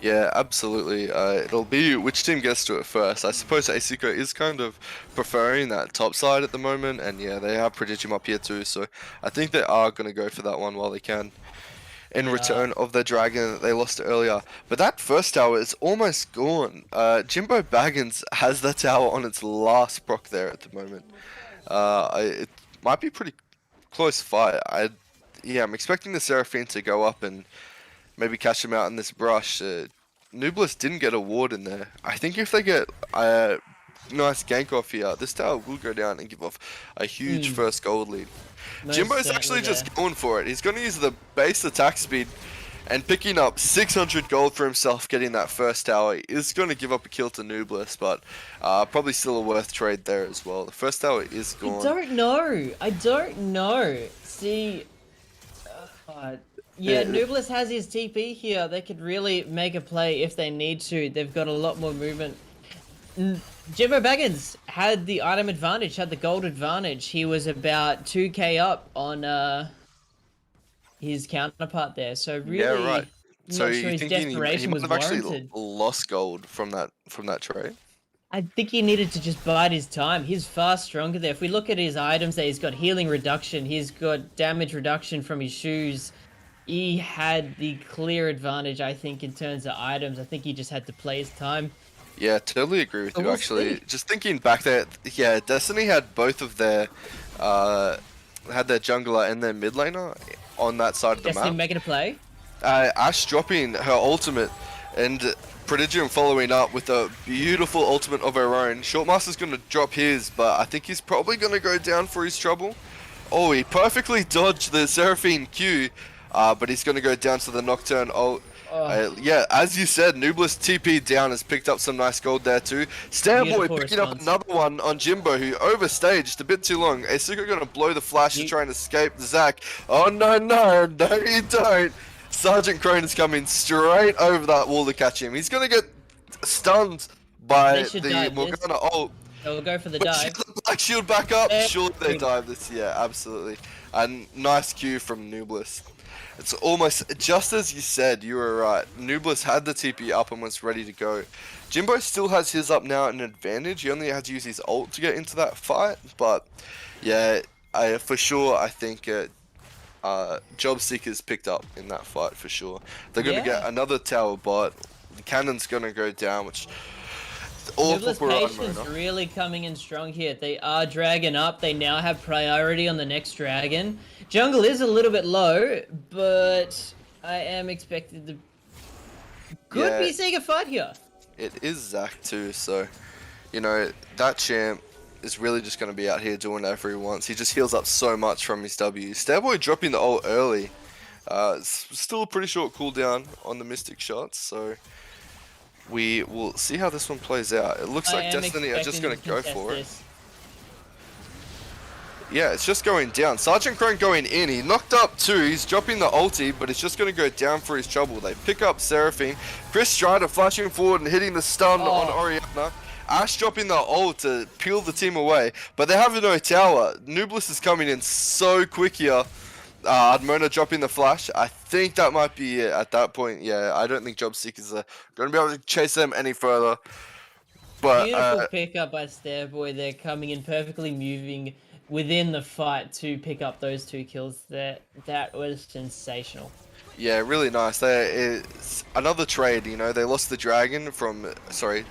Yeah, absolutely. It'll be which team gets to it first. I suppose Asika is kind of preferring that top side at the moment, and yeah, they have Prodigium up here too, so I think they are going to go for that one while they can. In They are. return of the dragon that they lost earlier. But that first tower is almost gone. Jimbo Baggins has that tower on its last proc there at the moment. It might be pretty close fight. Yeah, I'm expecting the Seraphine to go up and maybe catch him out in this brush. Nublis didn't get a ward in there. I think if they get a nice gank off here, this tower will go down and give off a huge first gold lead. Most Jimbo's certainly actually there. just going for it. He's going to use the base attack speed and picking up 600 gold for himself, getting that first tower. He is going to give up a kill to Nublis, but probably still a worth trade there as well. The first tower is gone. I don't know. See, yeah, Nublis has his TP here. They could really make a play if they need to. They've got a lot more movement. Jimbo Baggins had the item advantage, had the gold advantage. He was about 2k up on his counterpart there. So really, Yeah, right. I'm So not sure you his thinking he desperation might was have actually warranted. lost gold from that trade? I think he needed to just bide his time. He's far stronger there. If we look at his items there, he's got healing reduction, he's got damage reduction from his shoes. He had the clear advantage, I think, in terms of items. I think he just had to play his time. Yeah, totally agree with So you. we'll Actually, see. just thinking back there, yeah, Destiny had both of their had their jungler and their mid laner on that side of the Destiny map. making a play. Ash dropping her ultimate and Prodigium following up with a beautiful ultimate of her own. Shortmaster's going to drop his, but I think he's probably going to go down for his trouble. Oh, he perfectly dodged the Seraphine Q, but he's going to go down to the Nocturne ult. Yeah, as you said, Nublis TP down has picked up some nice gold there too. Starboy Beautiful picking up response. another one on Jimbo, who overstaged a bit too long. Asuka going to blow the flash to try and escape Zac. Oh no, no you don't. Sergeant Crone is coming straight over that wall to catch him. He's going to get stunned by They should the dive this. Morgana ult. They'll go for the But dive. the Black Shield back up. Yeah. Surely they dive this. Yeah, absolutely. And nice Q from Nublis. It's almost just as you said. You were right. Nublis had the TP up and was ready to go. Jimbo still has his up now at an advantage. He only had to use his ult to get into that fight. But yeah, for sure, I think Job Seeker's picked up in that fight for sure. They're going to Yeah. get another tower bot. The cannon's going to go down, which is awful Nublis for Patience Armona. really coming in strong here. They are dragging up. They now have priority on the next dragon. Jungle is a little bit low, but I am expected to Yeah. be seeing a fight here. It is Zac too, so you know that champ is really just going to be out here doing whatever he wants. He just heals up so much from his W. Starboy dropping the ult early. It's still a pretty short cooldown on the Mystic shots, so we will see how this one plays out. It looks I like am Destiny are just expecting going to to go contest for it. this. Yeah, it's just going down. Sergeant Crone going in. He knocked up two. He's dropping the ulti, but it's just going to go down for his trouble. They pick up Seraphine. Chris Strider flashing forward and hitting the stun on Oriana. Ash dropping the ult to peel the team away, but they have no tower. Nublis is coming in so quick here. Admona dropping the flash. I think that might be it at that point. Yeah, I don't think Job Seekers are going to be able to chase them any further. But Beautiful pickup by Starboy. They're coming in perfectly moving within the fight to pick up those 2 kills. That was sensational. yeah, really nice. It's another trade, you know. They lost the dragon from... Sorry.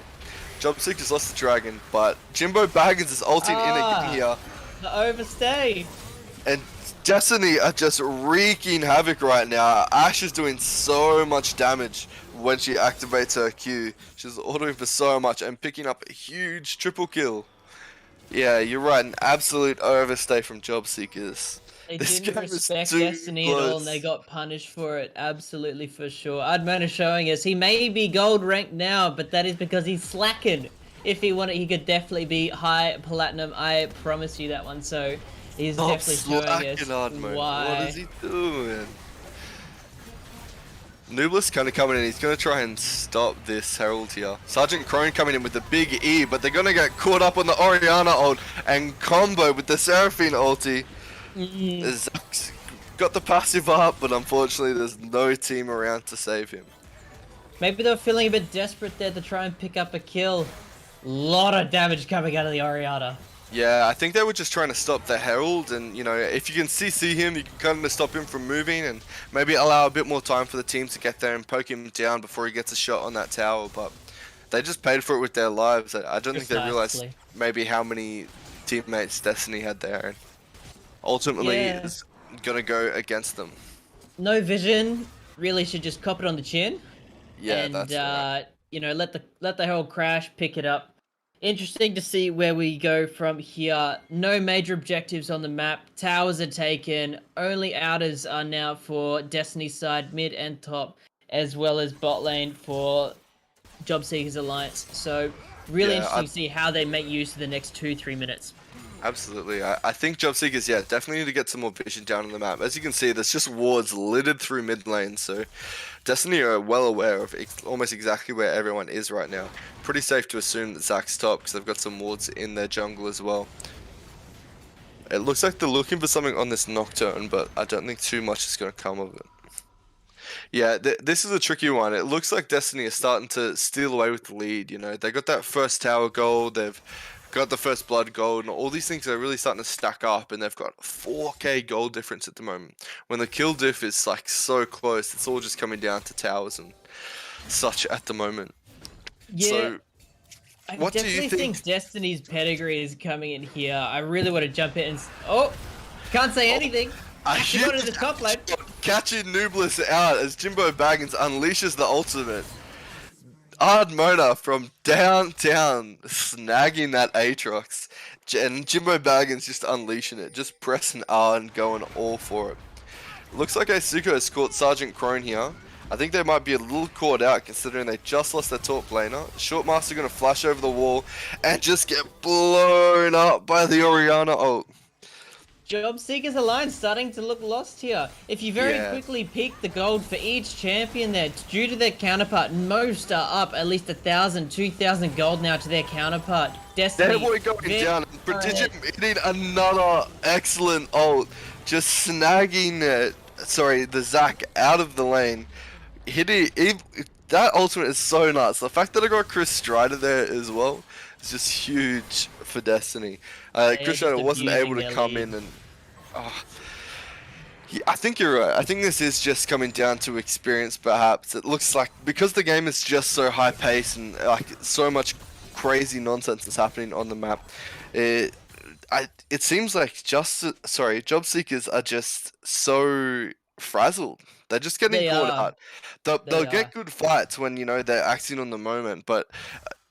Job Seekers lost the dragon, but Jimbo Baggins is ulting in again here. The overstay. And Destiny are just wreaking havoc right now. Ash is doing so much damage when she activates her Q. She's autoing for so much and picking up a huge triple kill. Yeah, you're right. An absolute overstay from Job Seekers. They This didn't game is respect too Destiny at all, close. and they got punished for it. Absolutely, for sure. Admona showing us he may be gold ranked now, but that is because he's slacking. If he wanted, he could definitely be high platinum. I promise you that one. So he's Stop definitely showing us slacking, Admo. why. What is he doing? Nublis kind of coming in. He's going to try and stop this Herald here. Sergeant Crone coming in with the big E, but they're going to get caught up on the Oriana ult and combo with the Seraphine ulti. Zac's got the passive up, but unfortunately there's no team around to save him. Maybe they were feeling a bit desperate there to try and pick up a kill. Lot of damage coming out of the Oriana. Yeah, I think they were just trying to stop the Herald, and you know, if you can CC him, you can kind of stop him from moving, and maybe allow a bit more time for the team to get there and poke him down before he gets a shot on that tower. But they just paid for it with their lives. I don't think they realized maybe how many teammates Destiny had there, and ultimately is gonna go against them. No vision, really should just cop it on the chin. Yeah, and that's right. you know, let the Herald crash, pick it up. Interesting to see where we go from here. No major objectives on the map. Towers are taken. Only outers are now for Destiny's side, mid and top, as well as bot lane for Jobseekers Alliance. So really interesting to see how they make use of the next 2-3 minutes. Absolutely. I think Jobseekers, definitely need to get some more vision down on the map. As you can see, there's just wards littered through mid lane, so Destiny are well aware of almost exactly where everyone is right now. Pretty safe to assume that Zack's top, because they've got some wards in their jungle as well. It looks like they're looking for something on this Nocturne, but I don't think too much is going to come of it. Yeah, this is a tricky one. It looks like Destiny is starting to steal away with the lead, you know. They got that first tower gold, they've got the first blood gold, and all these things are really starting to stack up, and they've got 4k gold difference at the moment. When the kill diff is like so close, it's all just coming down to towers and such at the moment. Yeah, so, I what definitely do you think? Destiny's pedigree is coming in here. I really want to jump in and... Oh! Can't say anything. I Actually got to the top lane. Catching Nublis out as Jimbo Baggins unleashes the ultimate. Ardmona from downtown snagging that Aatrox, and Jimbo Baggins just unleashing it, just pressing R and going all for it. Looks like Asuka has caught Sergeant Crone here. I think they might be a little caught out considering they just lost their top laner. Shortmaster going to flash over the wall and just get blown up by the Oriana ult. Jobseekers Alliance starting to look lost here. If you very quickly peek the gold for each champion there, due to their counterpart, most are up at least 1,000, 2,000 gold now to their counterpart. Destiny. Boy going down. Prodigium hitting another excellent ult, just snagging the Zac out of the lane. That ultimate is so nuts. The fact that I got Chris Strider there as well is just huge for Destiny. Chris Strider wasn't able to come in and... I think you're right. I think this is just coming down to experience, perhaps. It looks like because the game is just so high paced and like so much crazy nonsense is happening on the map. It seems like Jobseekers are just so frazzled. They're just getting caught out. They'll get good fights when they're acting on the moment, but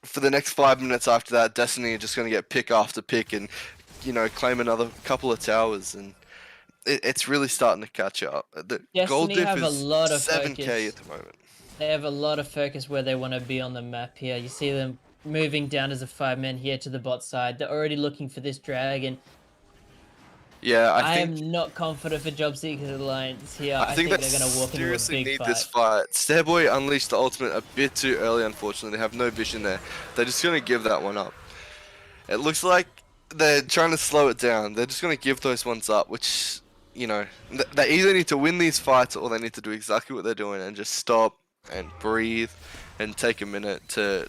for the next 5 minutes after that, Destiny are just going to get pick after pick and claim another couple of towers, and it's really starting to catch up. The gold dip is 7k at the moment. They have a lot of focus where they want to be on the map here. You see them moving down as a 5-man here to the bot side. They're already looking for this dragon. Yeah, I am not confident for Jobseekers Alliance here. I think they're going to walk into a big fight. This fight. Stairboy unleashed the ultimate a bit too early, unfortunately. They have no vision there. They're just going to give that one up. It looks like they're trying to slow it down. They're just going to give those ones up, which, they either need to win these fights or they need to do exactly what they're doing and just stop and breathe and take a minute to,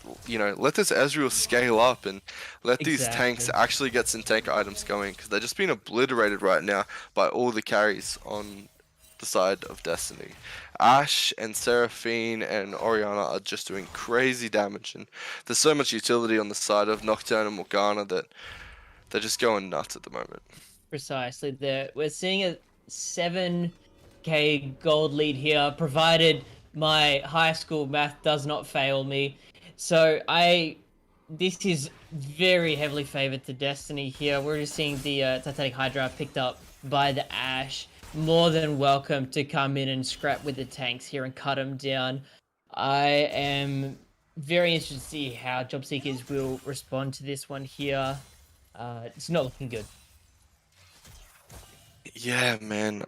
let this Ezreal scale up and let these tanks actually get some tank items going, because they're just being obliterated right now by all the carries on the side of Destiny. Ashe and Seraphine and Oriana are just doing crazy damage, and there's so much utility on the side of Nocturne and Morgana that they're just going nuts at the moment. Precisely. We're seeing a 7k gold lead here, provided my high school math does not fail me. So this is very heavily favored to Destiny here. We're just seeing the Titanic Hydra picked up by the Ashe. More than welcome to come in and scrap with the tanks here and cut them down. I am very interested to see how Jobseekers will respond to this one here. It's not looking good. Yeah, man.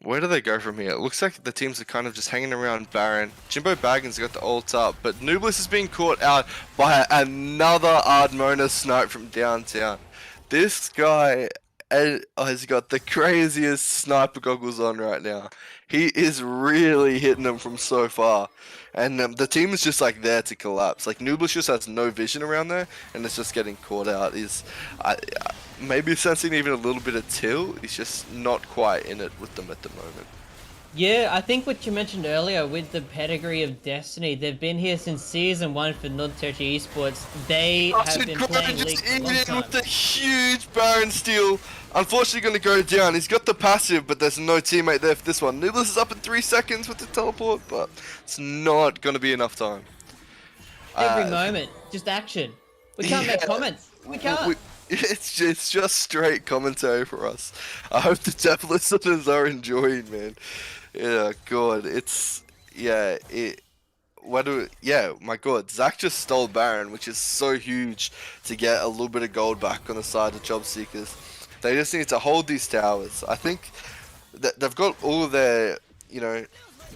Where do they go from here? It looks like the teams are kind of just hanging around Baron. Jimbo Baggins got the ult up, but Nublis is being caught out by another Ardmona snipe from downtown. This guy And he's got the craziest sniper goggles on right now. He is really hitting them from so far. And the team is just like there to collapse. Like Nublis just has no vision around there, and it's just getting caught out. He's maybe sensing even a little bit of tilt. He's just not quite in it with them at the moment. Yeah, I think what you mentioned earlier with the pedigree of Destiny, they've been here since Season 1 for non-tertiary esports. They have been playing League for a long time. With the huge Baron steal. Unfortunately going to go down. He's got the passive, but there's no teammate there for this one. Nublis is up in 3 seconds with the teleport, but it's not going to be enough time. Every moment, just action. We can't make comments. We can't. It's just straight commentary for us. I hope the deaf listeners are enjoying, man. Yeah, God, my God, Zach just stole Baron, which is so huge to get a little bit of gold back on the side of Job Seekers. They just need to hold these towers. I think that they've got all their,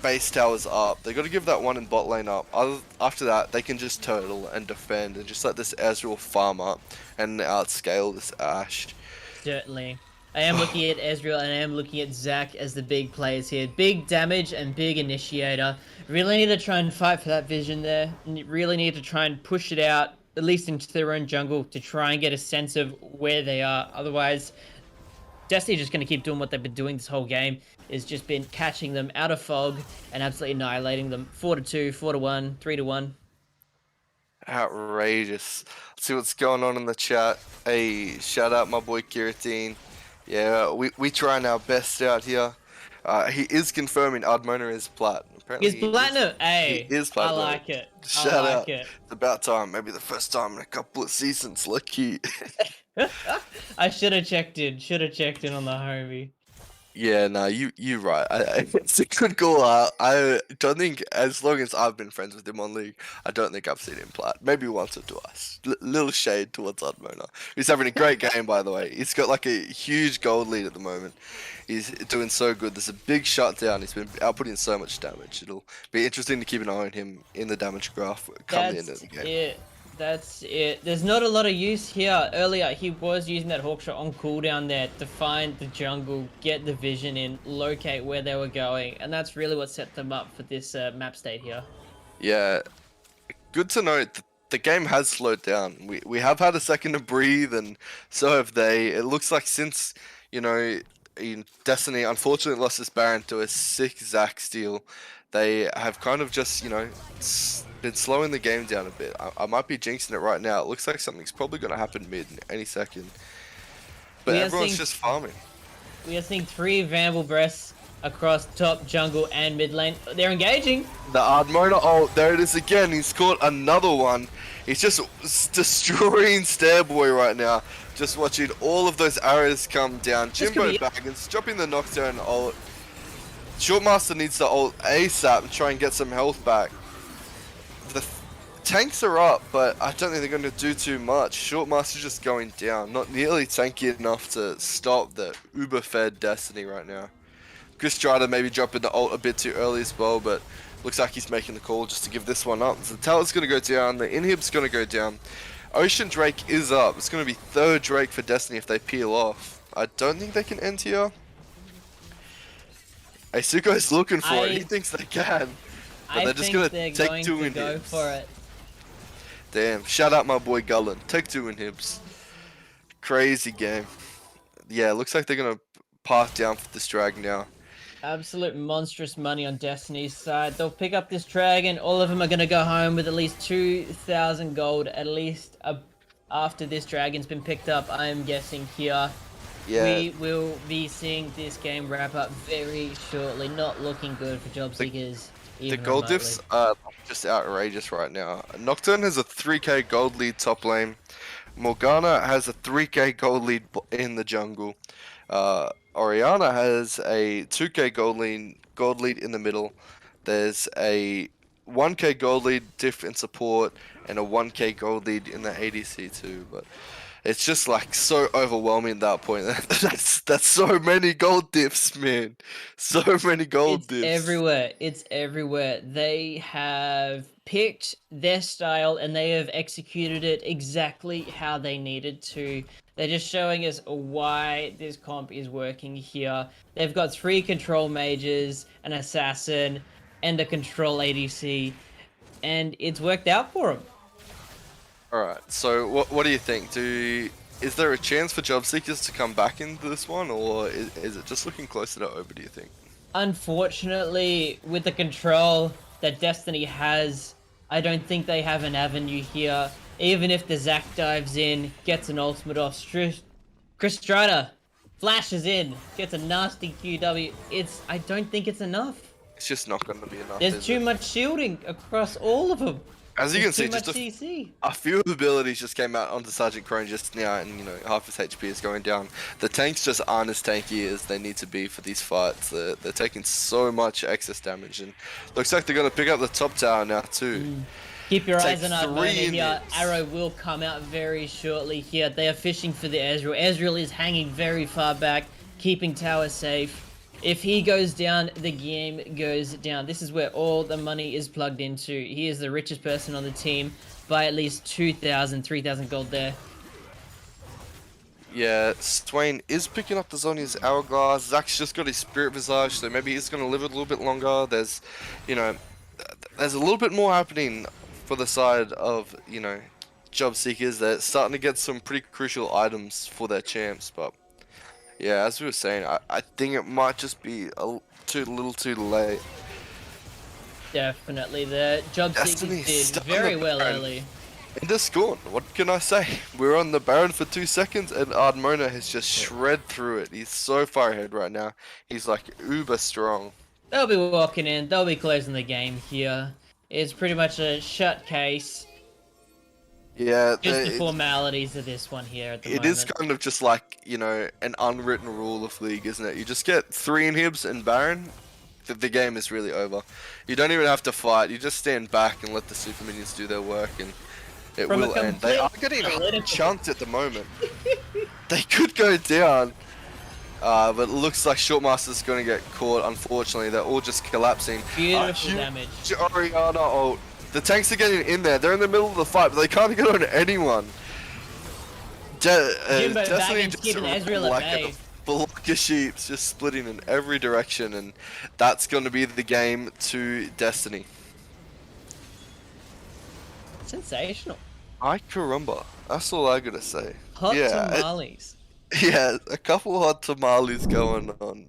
base towers up. They got to give that one in bot lane up. After that, they can just turtle and defend and just let this Ezreal farm up and outscale this Ashe. Certainly. I am looking at Ezreal and I am looking at Zac as the big players here. Big damage and big initiator. Really need to try and fight for that vision there. Really need to try and push it out, at least into their own jungle, to try and get a sense of where they are. Otherwise, Destiny's just going to keep doing what they've been doing this whole game. Is just been catching them out of fog and absolutely annihilating them. 4-2, 4-1, 3-1. Outrageous. Let's see what's going on in the chat. Hey, shout out my boy Kiratine. Yeah, we trying our best out here. He is confirming Ardmona is plat. Apparently He's platinum. Hey, he is platinum. I like it. Shout out. It's about time. Maybe the first time in a couple of seasons. Lucky. I should have checked in. Should have checked in on the homie. Yeah, no, you right. It's a good call out. I don't think, as long as I've been friends with him on League, I don't think I've seen him plat. Maybe once or twice. Little shade towards Ardmona. He's having a great game, by the way. He's got like a huge gold lead at the moment. He's doing so good. There's a big shutdown. He's been outputting so much damage. It'll be interesting to keep an eye on him in the damage graph come the end of the game. That's it. There's not a lot of use here. Earlier, he was using that hawkshot on cooldown there to find the jungle, get the vision in, locate where they were going, and that's really what set them up for this map state here. Yeah, good to note that the game has slowed down. We have had a second to breathe, and so have they. It looks like since, Destiny unfortunately lost this Baron to a sick Zac steal, they have kind of just, been slowing the game down a bit. I might be jinxing it right now. It looks like something's probably going to happen mid any second. But everyone's just farming. We are seeing 3 Vandal Breaths across top, jungle, and mid lane. They're engaging. The Ardmona ult, there it is again. He's caught another one. He's just destroying Stairboy right now. Just watching all of those arrows come down. Jimbo Baggins dropping the knockdown ult. Shortmaster needs to ult ASAP and try and get some health back. The tanks are up, but I don't think they're going to do too much. Shortmaster's just going down. Not nearly tanky enough to stop the uber-fed Destiny right now. Chris Strider maybe dropping the ult a bit too early as well, but looks like he's making the call just to give this one up. So the tower's going to go down. The inhib's going to go down. Ocean Drake is up. It's going to be 3rd Drake for Destiny if they peel off. I don't think they can end here. Asuko's looking for it. He thinks they can. But they're just going to take 2 inhibs. Go for it. Damn. Shout out my boy Gullen. Take 2 inhibs. Crazy game. Yeah, looks like they're going to path down for this drag now. Absolute monstrous money on Destiny's side. They'll pick up this dragon. All of them are going to go home with at least 2,000 gold, at least after this dragon's been picked up, I am guessing here. Yeah. We will be seeing this game wrap up very shortly. Not looking good for job seekers. The gold diffs are just outrageous right now. Nocturne has a 3k gold lead top lane. Morgana has a 3k gold lead in the jungle. Oriana has a 2k gold lead in the middle. There's a 1k gold lead diff in support and a 1k gold lead in the ADC too. But it's just like so overwhelming at that point. That's so many gold diffs, man. So many gold diffs. It's everywhere. It's everywhere. They have picked their style and they have executed it exactly how they needed to They're just showing us why this comp is working here. They've got 3 control mages, an assassin, and a control ADC, and it's worked out for them. All right. So what do you think? Is there a chance for job seekers to come back into this one, or is it just looking closer to over? Do you think? Unfortunately, with the control that Destiny has, I don't think they have an avenue here. Even if the Zac dives in, gets an ultimate off, Chris Strider flashes in, gets a nasty QW. I don't think it's enough. It's just not going to be enough. There's too much shielding across all of them. As you can see, Too just much CC. a few abilities just came out onto Sergeant Crone just now, and half his HP is going down. The tanks just aren't as tanky as they need to be for these fights. They're taking so much excess damage, and looks like they're going to pick up the top tower now too. Keep your eyes on Take Ardmona 3 here. inhibs. Arrow will come out very shortly here. They are fishing for the Ezreal. Ezreal is hanging very far back, keeping tower safe. If he goes down, the game goes down. This is where all the money is plugged into. He is the richest person on the team by at least 2,000, 3,000 gold there. Yeah, Swain is picking up the Zhonya's Hourglass. Zac's just got his Spirit Visage, so maybe he's going to live a little bit longer. There's a little bit more happening for the side of, job seekers. They're starting to get some pretty crucial items for their champs, but yeah, as we were saying, I think it might just be a little too late. Definitely. The job Destiny seekers did stuck on very the well Baron. early. And they're scorned. What can I say? We're on the Baron for 2 seconds, and Ardmona has just shred through it. He's so far ahead right now. He's like uber strong. They'll be walking in. They'll be closing the game here. It's pretty much a shut case. Yeah, Just the formalities of this one here at the it moment. is kind of just like, an unwritten rule of League, isn't it? You just get 3 inhibs and Baron, the game is really over. You don't even have to fight. You just stand back and let the super minions do their work, and it From a will end. They are getting chunked at the moment. They could go down, but it looks like Shortmaster's going to get caught, unfortunately. They're all just collapsing. Beautiful damage. Casuarina ult. The tanks are getting in there. They're in the middle of the fight, but they can't get on anyone. Jimbo Destiny Baggins just keeping Ezreal at bay. flock of sheep just splitting in every direction, and that's going to be the game to Destiny. Sensational. Ay caramba. That's all I gotta say. Hot yeah, tamales. yeah, a couple hot tamales going on.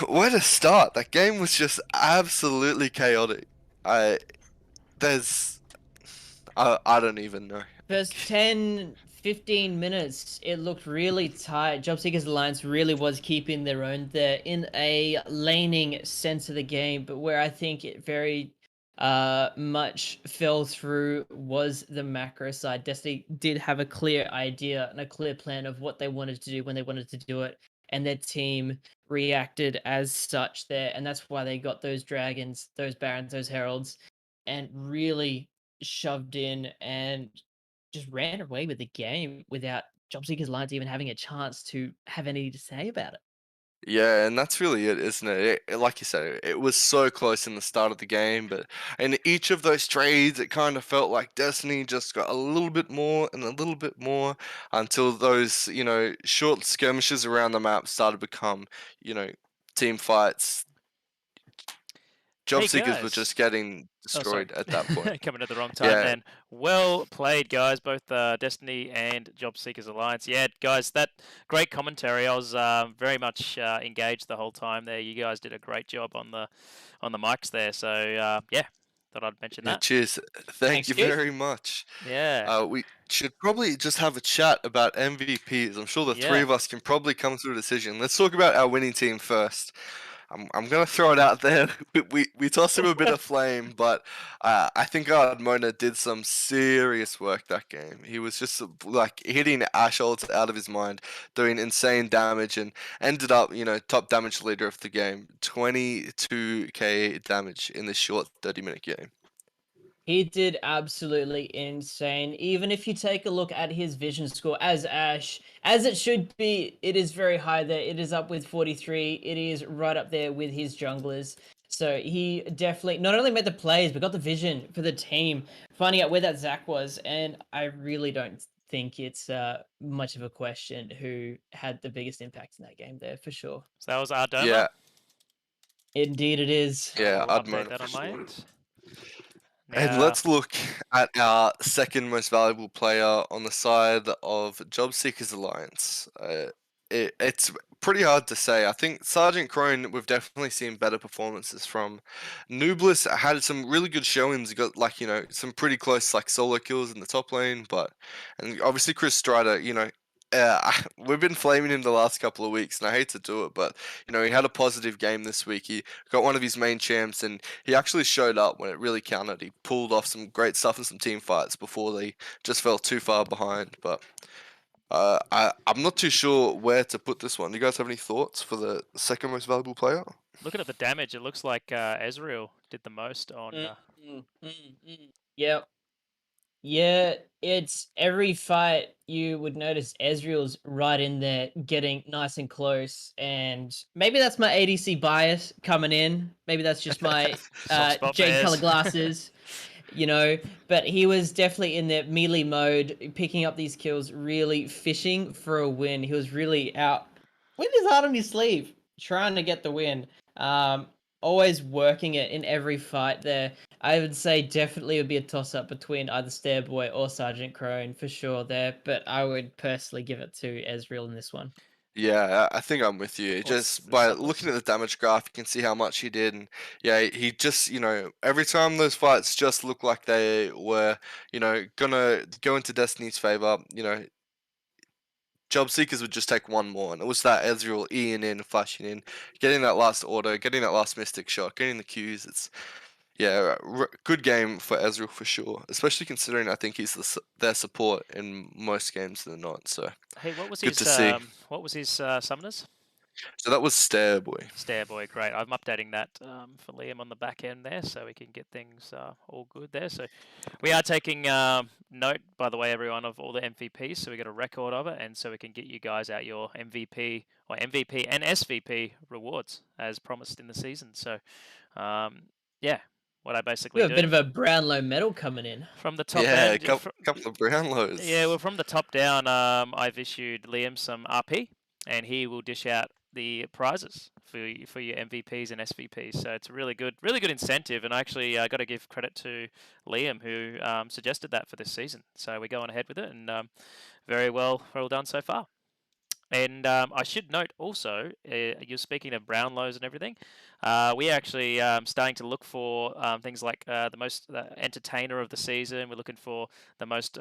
Where to start? That game was just absolutely chaotic. I don't even know. First 10, 15 minutes, it looked really tight. Jobseekers Alliance really was keeping their own there in a laning sense of the game, but where I think it very much fell through was the macro side. Destiny did have a clear idea and a clear plan of what they wanted to do when they wanted to do it, and their team reacted as such there, and that's why they got those dragons, those barons, those heralds, and really shoved in and just ran away with the game without Jobseekers Alliance even having a chance to have anything to say about it. Yeah, and that's really it, isn't it? Like you said, it was so close in the start of the game, but in each of those trades, it kind of felt like Destiny just got a little bit more and a little bit more until those, short skirmishes around the map started to become, team fights. Job Hey, seekers were guys. just getting destroyed at that point. Coming at the wrong time, Yeah. then. Well played, guys, both Destiny and Job Seekers Alliance. Yeah, guys, that great commentary. I was very much engaged the whole time there. You guys did a great job on the mics there. So yeah, thought I'd mention Yeah, that. cheers. Thank you Dude. very much. Yeah. We should probably just have a chat about MVPs. I'm sure the three Yeah. of us can probably come to a decision. Let's talk about our winning team first. I'm gonna throw it out there. We tossed him a bit of flame, but I think Ardmona did some serious work that game. He was just like hitting Ash ults out of his mind, doing insane damage, and ended up, top damage leader of the game. 22k damage in this short 30-minute game. He did absolutely insane. Even if you take a look at his vision score as Ash, as it should be, it is very high there. It is up with 43. It is right up there with his junglers. So he definitely not only made the plays, but got the vision for the team, finding out where that Zac was. And I really don't think it's much of a question who had the biggest impact in that game there, for sure. So that was Ardoma. Yeah, Indeed it is. yeah, I'll I'd update moan that for on my sure. end. And Now, let's look at our second most valuable player on the side of Job Seekers Alliance. It's pretty hard to say. I think Sergeant Crone, we've definitely seen better performances from. Nooblis had some really good showings. He got like, some pretty close like solo kills in the top lane, and obviously Chris Strider, we've been flaming him the last couple of weeks, and I hate to do it, but he had a positive game this week. He got one of his main champs, and he actually showed up when it really counted. He pulled off some great stuff in some team fights before they just fell too far behind. But I'm not too sure where to put this one. Do you guys have any thoughts for the second most valuable player? looking at the damage, it looks like Ezreal did the most on. Yep. Yeah, it's every fight you would notice Ezreal's right in there getting nice and close, and maybe that's my ADC bias coming in. Maybe that's just my Soft spot for jade color Ez. glasses, but he was definitely in the melee mode, picking up these kills, really fishing for a win. He was really out with his heart on his sleeve, trying to get the win. Always working it in every fight there. I would say definitely it would be a toss-up between either Stairboy or Sergeant Crone for sure there, but I would personally give it to Ezreal in this one. Yeah, I think I'm with you. What's Just the by sub looking at list? the damage graph, you can see how much he did, and yeah, he just, every time those fights just looked like they were, gonna go into Destiny's favor. Job Seekers would just take one more, and it was that Ezreal Ian in, flashing in, getting that last auto, getting that last Mystic shot, getting the Qs. It's good game for Ezreal for sure, especially considering I think he's their support in most games than not. So Hey, what was good his to see. summoners? So that was Stairboy. Stairboy, great. I'm updating that for Liam on the back end there, so we can get things all good there. So we are taking note, by the way, everyone, of all the MVPs, so we got a record of it, and so we can get you guys out your MVP and SVP rewards as promised in the season. So, yeah, what I We basically have a bit do of a Brownlow medal coming in. from the top Yeah, end. couple of Brownlows. Yeah, well, from the top down, I've issued Liam some RP, and he will dish out the prizes for your MVPs and SVPs. So it's a really good incentive. And I actually got to give credit to Liam who suggested that for this season. So we're going ahead with it, and very well done so far. And I should note also, you're speaking of Brownlows and everything. We're actually starting to look for things like the most entertainer of the season. We're looking for the most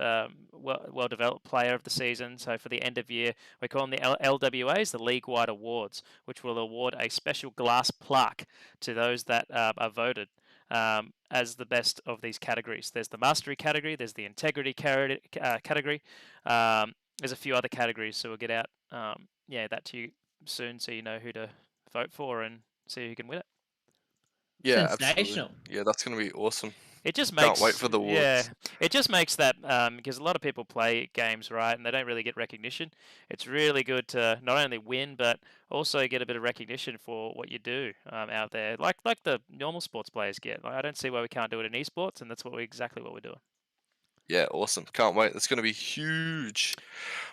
well-developed player of the season. So for the end of year, we're calling the LWAs the League-wide Awards, which will award a special glass plaque to those that are voted as the best of these categories. There's the Mastery category. There's the Integrity category. There's a few other categories, so we'll get out that to you soon, so you know who to vote for and see who can win it. Yeah, Sensational. absolutely. Yeah, that's gonna be awesome. It just Can't makes wait for the awards. it just makes that because a lot of people play games, right, and they don't really get recognition. It's really good to not only win but also get a bit of recognition for what you do out there, like the normal sports players get. Like, I don't see why we can't do it in esports, and that's exactly what we're doing. Yeah, awesome. Can't wait. That's gonna be huge.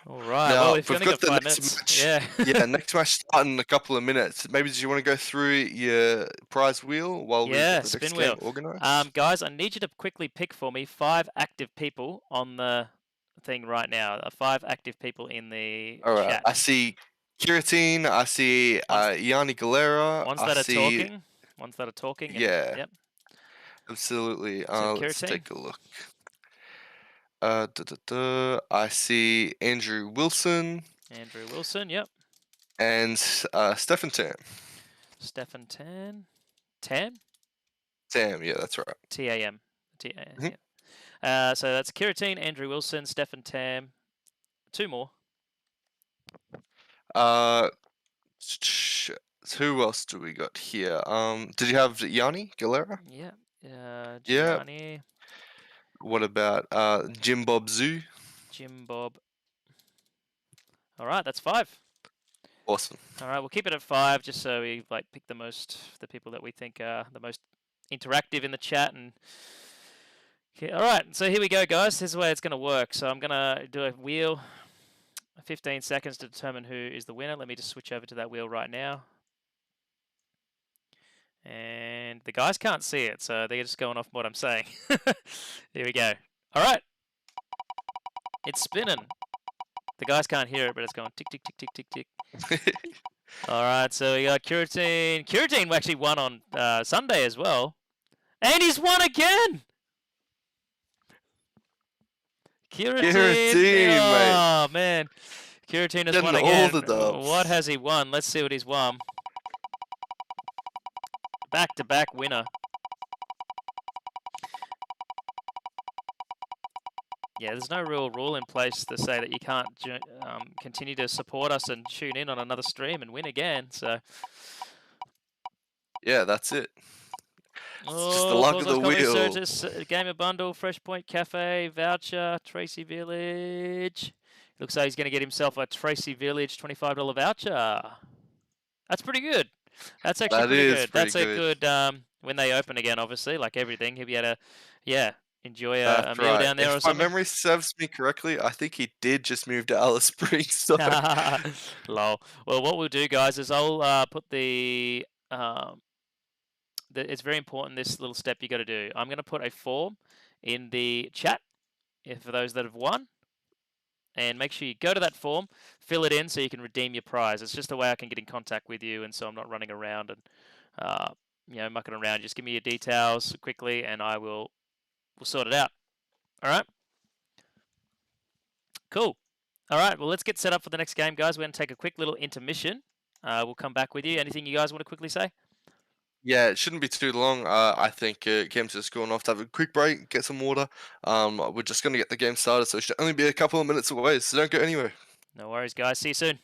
All right. Now Well, we've we've only got got the 5 next minutes. match. Yeah. Yeah, next match starting in a couple of minutes. Maybe do you want to go through your prize wheel while we Yeah, get the next spin game wheel. organized? Guys, I need you to quickly pick for me 5 active people on the thing right now. 5 active people in the All right. chat. I see Kiratine. I see Yanni Galera. Ones I that are see. talking. Ones that are talking. And, Yeah, yep. absolutely. So Let's Kiratine. take a look. I see Andrew Wilson Andrew Wilson. Yep. and Stefan Tam. Stefan Tan. Tam? Tam, yeah, that's right. Tam. Mhm. Yeah. So that's Kiratine, Andrew Wilson, Stefan Tam. 2 more. Who else do we got here? Did you have Yanni Galera? Yeah. Yeah. Gianni. What about Jim Bob Zoo? Jim Bob. All right, that's 5. Awesome. All right, we'll keep it at 5, just so we pick the people that we think are the most interactive in the chat and Okay, all right. So here we go, guys. This is the way it's going to work. So I'm going to do a wheel, 15 seconds to determine who is the winner. Let me just switch over to that wheel right now. And the guys can't see it, so they're just going off what I'm saying. Here we go. All right. It's spinning. The guys can't hear it, but it's going tick, tick, tick, tick, tick, tick. All right, so we got Curitin. Curitin actually won on Sunday as well. And he's won again! Curitin, oh, man. Curitin has won Getting again. all the dubs. What has he won? Let's see what he's won. Back-to-back winner. Yeah, there's no real rule in place to say that you can't continue to support us and tune in on another stream and win again. So, Yeah, that's it. It's just the oh, luck of the wheel. Surges, Gamer Bundle, Fresh Point Cafe, voucher, Tracy Village. Looks like he's going to get himself a Tracy Village $25 voucher. That's pretty good. That's actually pretty good. That's a good, when they open again, obviously, like everything, he'll be able to, enjoy a meal down there or something. If my memory serves me correctly, I think he did just move to Alice Springs. So. Lol. Well, what we'll do, guys, is I'll put it's very important, this little step you got to do. I'm going to put a form in the chat for those that have won. And make sure you go to that form, fill it in so you can redeem your prize. It's just a way I can get in contact with you, and so I'm not running around and mucking around. Just give me your details quickly, and we'll sort it out. All right? Cool. All right, well, let's get set up for the next game, guys. We're going to take a quick little intermission. We'll come back with you. Anything you guys want to quickly say? Yeah, it shouldn't be too long. I think game's just going off to have a quick break, get some water. We're just going to get the game started, so it should only be a couple of minutes away, so don't go anywhere. No worries, guys. See you soon.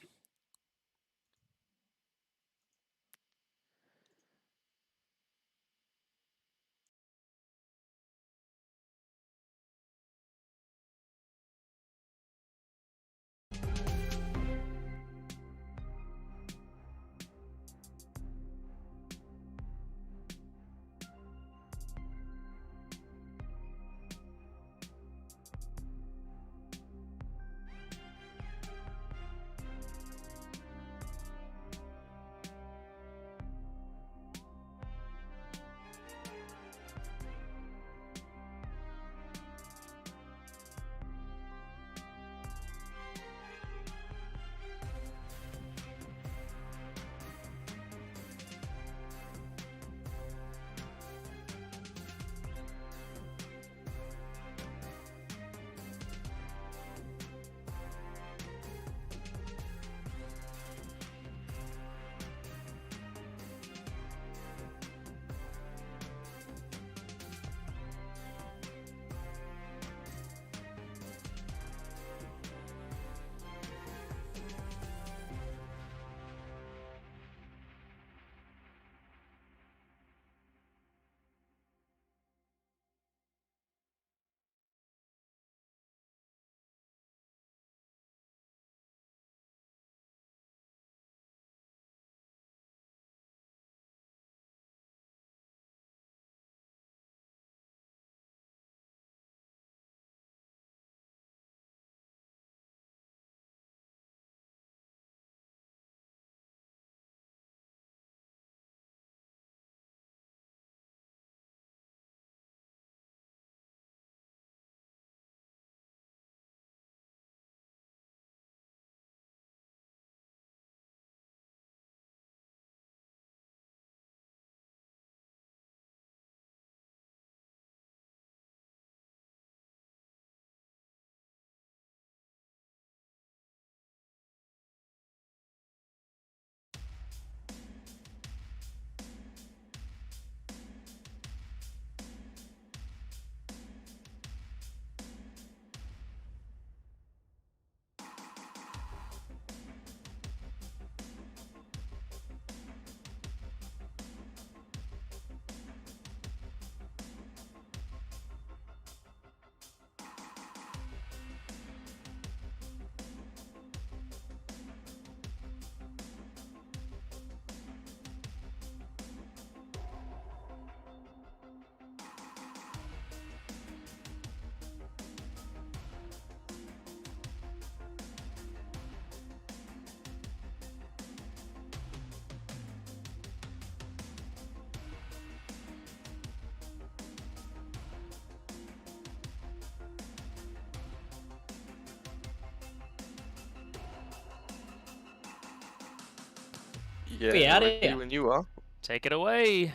Yeah, We outta ready here. when you are. Take it away.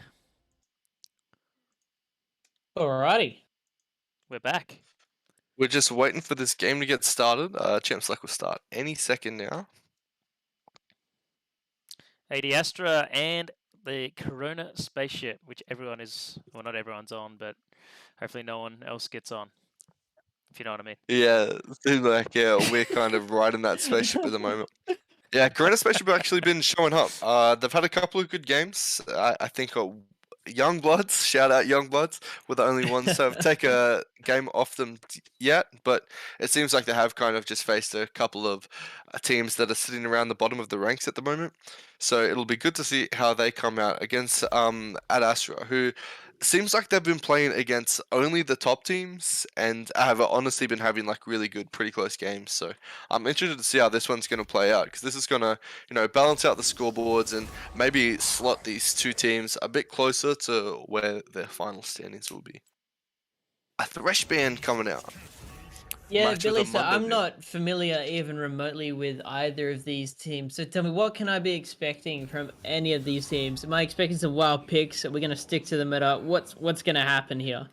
Alrighty. We're back. We're just waiting for this game to get started. Champ Select will start any second now. AD Astra and the Corona Spaceship, which everyone is, well, not everyone's on, but hopefully no one else gets on, if you know what I mean. Yeah, it seems like we're kind of riding that spaceship at the moment. Yeah, Corona Spaceship have actually been showing up. They've had a couple of good games. I think Young Bloods, shout out Young Bloods, were the only ones to have take a game off them yet, but it seems like they have kind of just faced a couple of teams that are sitting around the bottom of the ranks at the moment. So it'll be good to see how they come out against Ad Astra, who seems like they've been playing against only the top teams and have honestly been having like really good, pretty close games. So I'm interested to see how this one's going to play out because this is going to, balance out the scoreboards and maybe slot these two teams a bit closer to where their final standings will be. A Thresh band coming out. Yeah, Match of Billy, the so Monday I'm band. not familiar even remotely with either of these teams. So tell me, what can I be expecting from any of these teams? Am I expecting some wild picks? Are we going to stick to the meta? What's going to happen here?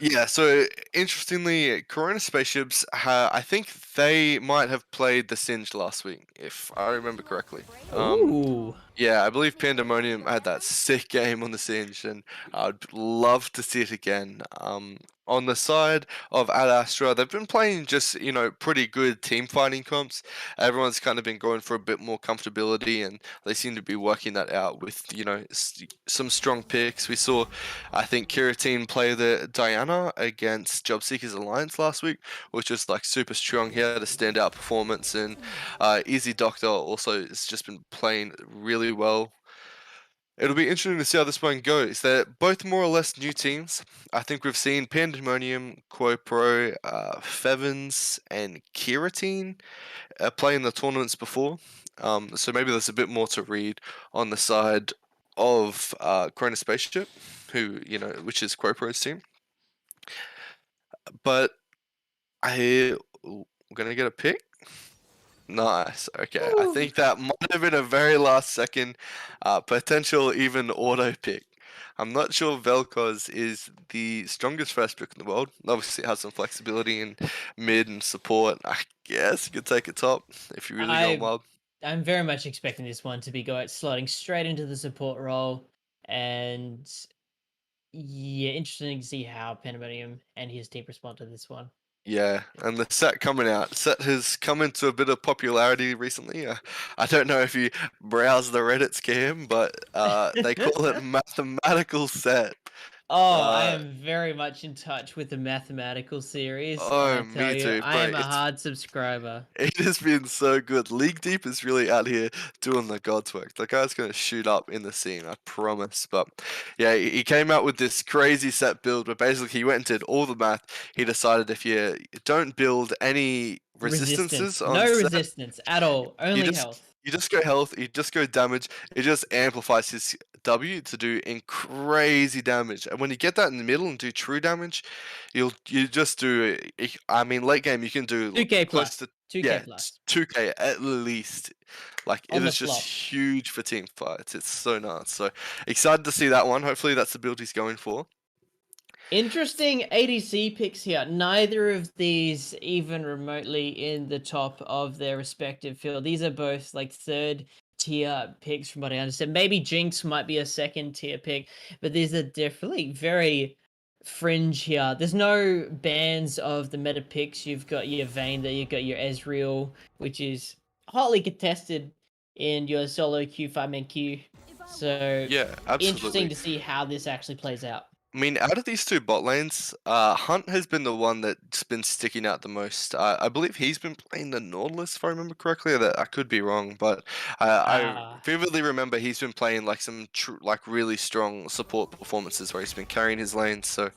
Yeah, so interestingly, Corona Spaceships, I think they might have played the Singe last week, if I remember correctly. Ooh. Yeah, I believe Pandemonium had that sick game on the Singe, and I'd love to see it again. On the side of Ad Astra, they've been playing just, pretty good team fighting comps. Everyone's kind of been going for a bit more comfortability, and they seem to be working that out with, some strong picks. We saw, I think, Kiratine play the Diana against Jobseekers Alliance last week, which was like super strong. He had a standout performance, and Easy Doctor also has just been playing really well. It'll be interesting to see how this one goes. They're both more or less new teams. I think we've seen Pandemonium, Quopro, Fevens, and Kiratine play in the tournaments before. So maybe there's a bit more to read on the side of Corona Spaceship, which is Quopro's team. But I'm gonna get a pick. Nice. Okay. I Ooh. think that might have been a very last second potential even auto pick. I'm not sure Vel'Koz is the strongest first pick in the world. Obviously, it has some flexibility in mid and support. I guess you could take a top if you really go wild. I'm very much expecting this one to be slotting straight into the support role, and yeah, interesting to see how Pandemonium and his team respond to this one. Yeah, and the set coming out. Set has come into a bit of popularity recently. I don't know if you browse the Reddit scam, but they call it mathematical set. Oh, I am very much in touch with the mathematical series, and I tell Me you, too, I bro. am a hard subscriber. It has been so good. League Deep is really out here doing the God's work. The guy's going to shoot up in the scene, I promise. But yeah, he came out with this crazy set build where basically he went and did all the math. He decided if you don't build any resistances on No set, resistance at all, only health. you just go health, you just go damage. It just amplifies his W to do crazy damage. And when you get that in the middle and do true damage, you just do. I mean, late game you can do 2K close plus. to 2K plus. 2K at least. Like it On the is just flop. huge for team fights. It's so nuts. So excited to see that one. Hopefully that's the build he's going for. Interesting ADC picks here. Neither of these even remotely in the top of their respective field. These are both like third tier picks from what I understand. Maybe Jinx might be a second tier pick, but these are definitely very fringe here. There's no bans of the meta picks. You've got your Vayne there, you've got your Ezreal, which is hotly contested in your solo Q5 and Q. So Yeah, absolutely. interesting to see how this actually plays out. I mean, out of these two bot lanes, Hunt has been the one that's been sticking out the most. I believe he's been playing the Nautilus, if I remember correctly. That I could be wrong, but I vividly remember he's been playing like some like really strong support performances where he's been carrying his lanes. So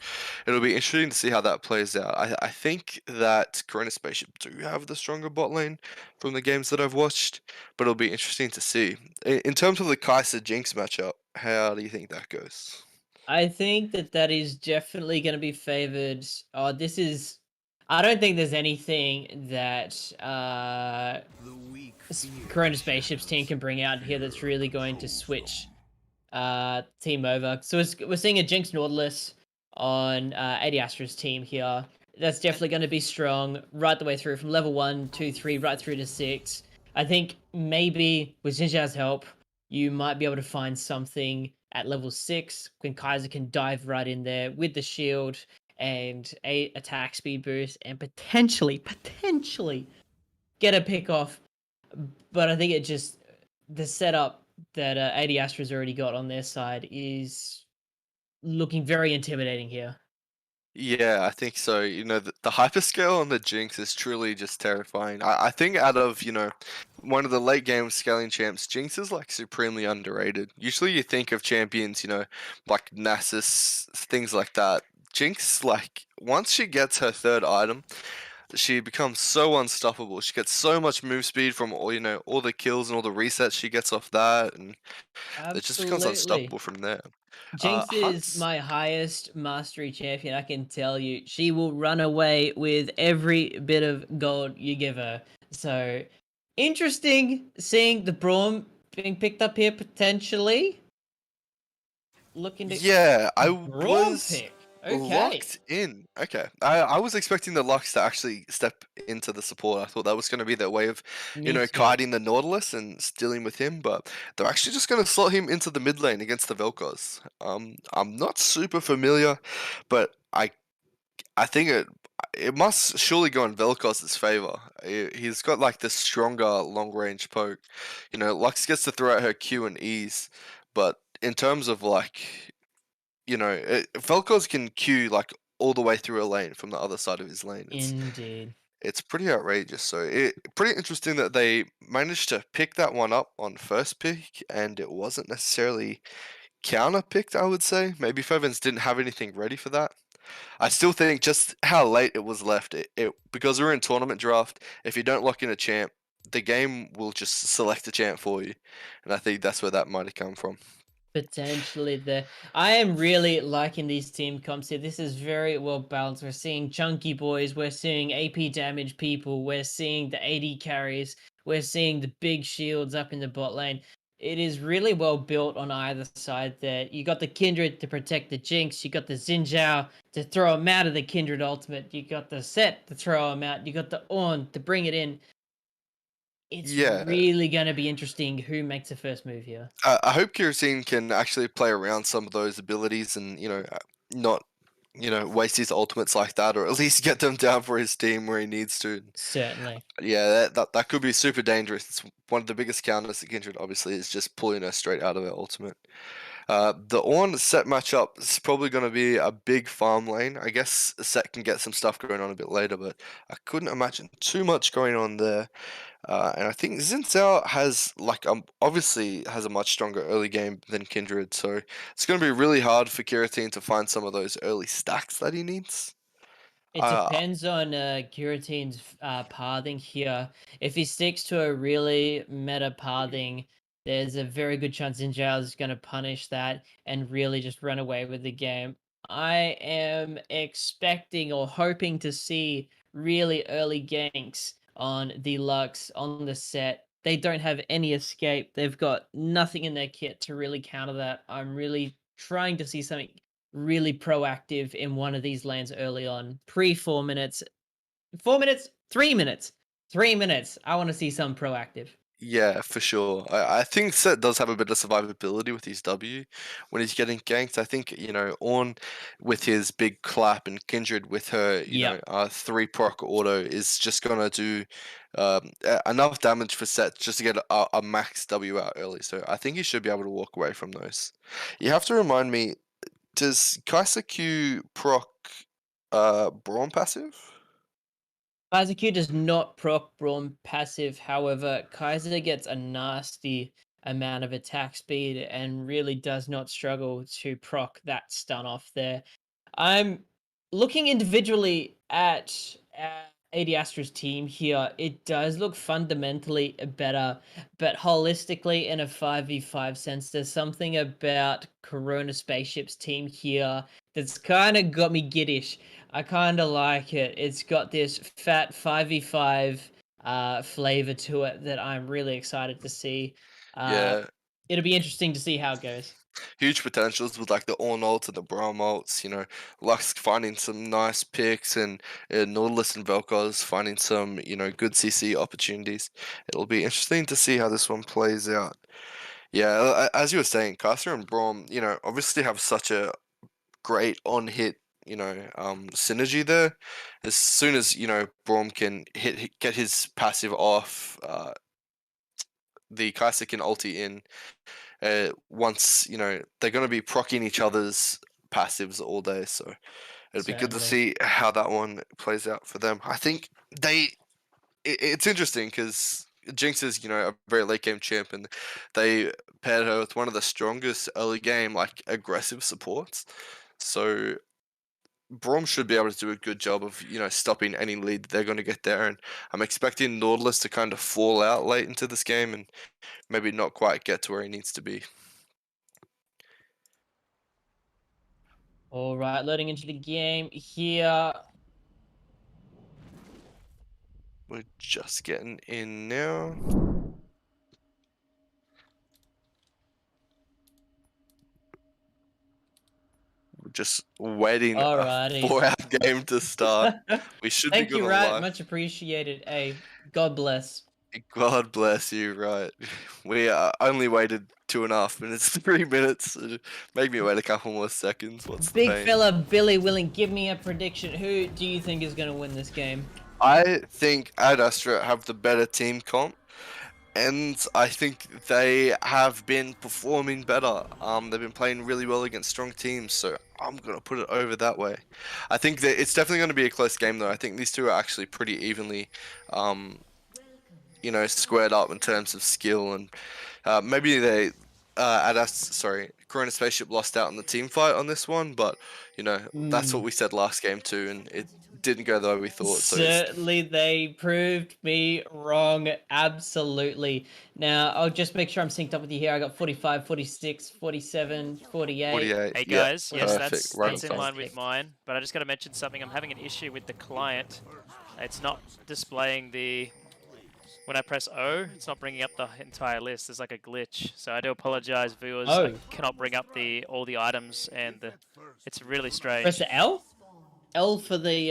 it'll be interesting to see how that plays out. I think that Corona Spaceship do have the stronger bot lane from the games that I've watched, but it'll be interesting to see. In terms of the Kai'Sa Jinx matchup, how do you think that goes? I think that is definitely going to be favored. I don't think there's anything that Corona Spaceship's team can bring out here that's really going to switch team over. So we're seeing a Jinx Nautilus on AD Astra's team here. That's definitely going to be strong right the way through from level 1, 2, 3, right through to 6. I think maybe with Xinjia's help, you might be able to find something at level 6 when Kaiser can dive right in there with the shield and a attack speed boost and potentially get a pick off. But I think it just the setup that AD Astra's already got on their side is looking very intimidating here. Yeah, I think so. The hyperscale on the Jinx is truly just terrifying. I think out of, one of the late game scaling champs, Jinx is like supremely underrated. Usually you think of champions, like Nasus, things like that. Jinx, like, once she gets her third item, she becomes so unstoppable. She gets so much move speed from all the kills and all the resets she gets off that, and it just becomes Absolutely. unstoppable from there. Jinx is Hunt's my highest mastery champion, I can tell you. She will run away with every bit of gold you give her. So, interesting seeing the Braum being picked up here potentially. Looking to Yeah, I Braum was pick. Okay. locked in. Okay. I was expecting the Lux to actually step into the support. I thought that was going to be their way of, Me too. kiting the Nautilus and dealing with him, but they're actually just going to slot him into the mid lane against the Vel'Koz. I'm not super familiar, but I think it must surely go in Vel'Koz's favor. He's got like the stronger long range poke. Lux gets to throw out her Q and E's, but in terms of like Vel'Koz can queue like all the way through a lane from the other side of his lane. Indeed. It's pretty outrageous. So pretty interesting that they managed to pick that one up on first pick, and it wasn't necessarily counter picked. I would say maybe Fevens didn't have anything ready for that. I still think just how late it was left. It because we're in tournament draft. If you don't lock in a champ, the game will just select a champ for you, and I think that's where that might have come from. Potentially there. I am really liking these team comps here. This is very well balanced. We're seeing chunky boys, we're seeing AP damage people, we're seeing the AD carries, we're seeing the big shields up in the bot lane. It is really well built on either side there. You got the Kindred to protect the Jinx, you got the Xin Zhao to throw him out of the Kindred ultimate, you got the Set to throw him out, you got the Ornn to bring it in. It's Yeah, really going to be interesting who makes the first move here. I hope Kirsten can actually play around some of those abilities and not waste his ultimates like that, or at least get them down for his team where he needs to. Certainly. Yeah, that could be super dangerous. It's one of the biggest counters to Kindred, obviously, is just pulling her straight out of her ultimate. The Ornn Set matchup is probably going to be a big farm lane. I guess Set can get some stuff going on a bit later, but I couldn't imagine too much going on there. And I think Zinzao has obviously has a much stronger early game than Kindred, so it's going to be really hard for Kiratin to find some of those early stacks that he needs. It Uh, depends on Giratin's pathing here. If he sticks to a really meta pathing, there's a very good chance Zinjao is going to punish that and really just run away with the game. I am expecting or hoping to see really early ganks on the Lux, on the Set. They don't have any escape. They've got nothing in their kit to really counter that. I'm really trying to see something really proactive in one of these lanes early on. Pre 4 minutes. 4 minutes, 3 minutes. 3 minutes. I want to see some proactive. yeah, for sure. I think Set does have a bit of survivability with his W when he's getting ganked. I think, Ornn with his big clap and Kindred with her, Yep. 3 proc auto is just gonna do enough damage for Set just to get a max W out early. So I think he should be able to walk away from those. You have to remind me, does Kaiser Q proc Braum passive? Kaiser Q does not proc Braum passive. However, Kaiser gets a nasty amount of attack speed and really does not struggle to proc that stun off there. I'm looking individually at AD Astra's team here. It does look fundamentally better, but holistically in a 5v5 sense, there's something about Corona Spaceship's team here that's kind of got me giddish. I kind of like it. It's got this fat 5v5 flavor to it that I'm really excited to see. Yeah, It'll be interesting to see how it goes. huge potentials with like the Ornolds and the Bromolts. Lux finding some nice picks, and Nautilus and Vel'Koz finding some good CC opportunities. It'll be interesting to see how this one plays out. Yeah, as you were saying, Caster and Brom, obviously have such a great on-hit, synergy there. As soon as Brom can get his passive off, the Kai'Sa can ulti in. Once they're going to be proccing each other's passives all day, so it'll be good to Certainly. see how that one plays out for them. I think it's interesting because Jinx is a very late game champ, and they paired her with one of the strongest early game like aggressive supports. So Braum should be able to do a good job of stopping any lead that they're going to get there, and I'm expecting Nautilus to kind of fall out late into this game and maybe not quite get to where he needs to be. All right, loading into the game here. We're just getting in now. We're just waiting Alrighty. for our game to start. We should Thank be you, good Rat. live. Much appreciated. Hey, God bless. God bless you, right. We only waited 2.5 minutes, 3 minutes. Make me wait a couple more seconds. What's the Big pain? fella Billy Willing, give me a prediction. Who do you think is going to win this game? I think Astra have the better team comp, and I think they have been performing better. They've been playing really well against strong teams, so I'm gonna put it over that way. I think that it's definitely going to be a close game, though. I think these two are actually pretty evenly, squared up in terms of skill, and maybe they, Corona Spaceship lost out in the team fight on this one, but that's what we said last game too, and it didn't go the way we thought. Certainly, they proved me wrong. Absolutely. Now, I'll just make sure I'm synced up with you here. I got 45, 46, 47, 48. 48. Hey guys, yeah, yes, perfect. that's on in time. line with mine, but I just got to mention something. I'm having an issue with the client. It's not displaying when I press O, it's not bringing up the entire list. There's like a glitch. So I do apologize, viewers. Oh. I cannot bring up all the items, and it's really strange. Press the L? L for the,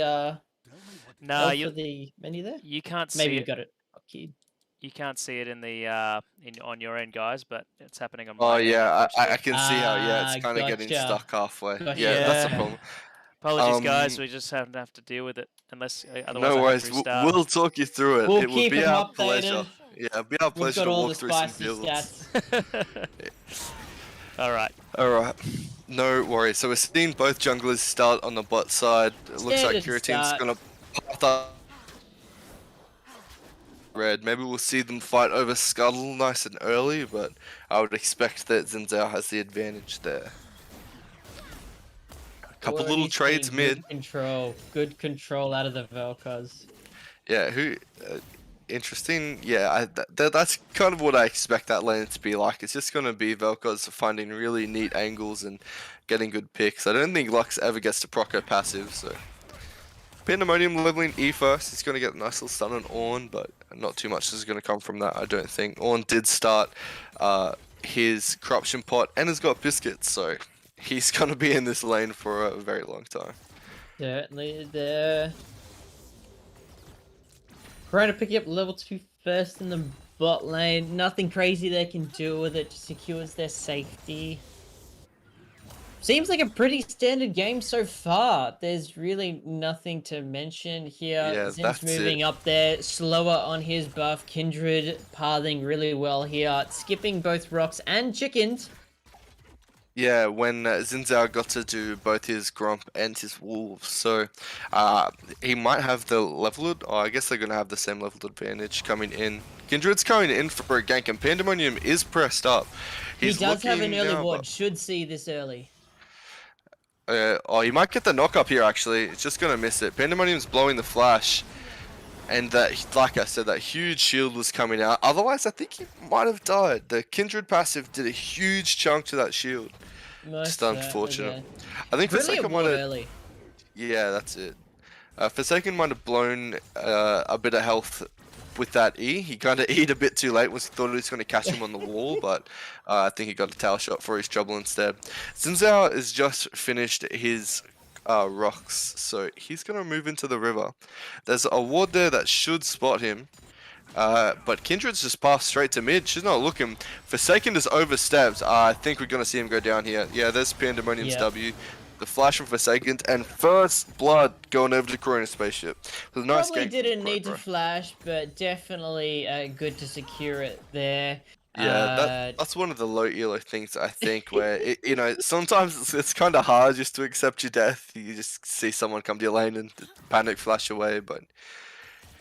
No, for the menu there? you can't see Maybe you it. got it. Okay. You can't see it in the on your end, guys, but it's happening on Oh my end. yeah, I unfortunately. can see how it's kind of getting gotcha. stuck halfway. Gotcha. Yeah, that's the Yeah. problem. Apologies, guys. We just have to deal with it, unless otherwise No I worries. have to restart. We'll talk you through it. We'll It will keep be them our updated. pleasure. Yeah, it'll be our We've pleasure got to all walk the through some spicy builds. stats. All right. All right. No worries. So we're seeing both junglers start on the bot side. It looks like Standard Kira Team's start. gonna path up red. Maybe we'll see them fight over Scuttle nice and early, but I would expect that Xin Zhao has the advantage there. A couple Already little trades seeing mid. Good control out of the Vel'Koz. Yeah, interesting. Yeah, that's kind of what I expect that lane to be like. It's just going to be Vel'Koz finding really neat angles and getting good picks. I don't think Lux ever gets to proc her passive, so... Pandemonium leveling E first. He's going to get a nice little stun on Ornn, but not too much is going to come from that, I don't think. Ornn did start his corruption pot and has got biscuits, so he's going to be in this lane for a very long time. Certainly there. Corona picking up level 2 first in the bot lane. Nothing crazy they can do with it. Just secures their safety. Seems like a pretty standard game so far. There's really nothing to mention here. Yeah, Zin's that's moving it. up there, slower on his buff. Kindred pathing really well here, skipping both rocks and chickens. Yeah, when Xin Zhao got to do both his Grump and his Wolves, so he might have the leveled, or I guess they're going to have the same leveled advantage coming in. Kindred's coming in for a gank, and Pandemonium is pressed up. He does have an early now, ward, should see this early. He might get the knock up here actually. It's just gonna miss it. Pandemonium's blowing the flash, and like I said, that huge shield was coming out. Otherwise, I think he might have died. The Kindred passive did a huge chunk to that shield. Most Just unfortunate. yeah. I think Brilliant Forsaken ward might have. early. Yeah, that's it. Forsaken might have blown a bit of health with that E. He kind of E'd a bit too late once he thought he was going to catch him on the wall, but I think he got a tail shot for his trouble instead. Sinzao has just finished his rocks, so he's going to move into the river. There's a ward there that should spot him. But Kindred's just passed straight to mid. She's not looking. Forsaken just overstepped. I think we're going to see him go down here. Yeah, there's Pandemonium's W. The flash from Forsaken and first blood going over to Casuarina Spaceship. It was a nice Probably game didn't need to flash, but definitely good to secure it there. Yeah, that's one of the low elo things I think where, sometimes it's kind of hard just to accept your death. You just see someone come to your lane and panic flash away, but...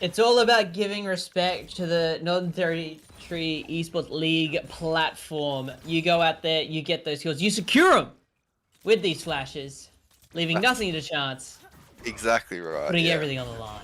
It's all about giving respect to the Northern Territory Esports League platform. You go out there, you get those kills, you secure them with these flashes, leaving nothing to chance. Exactly right. Putting everything on the line.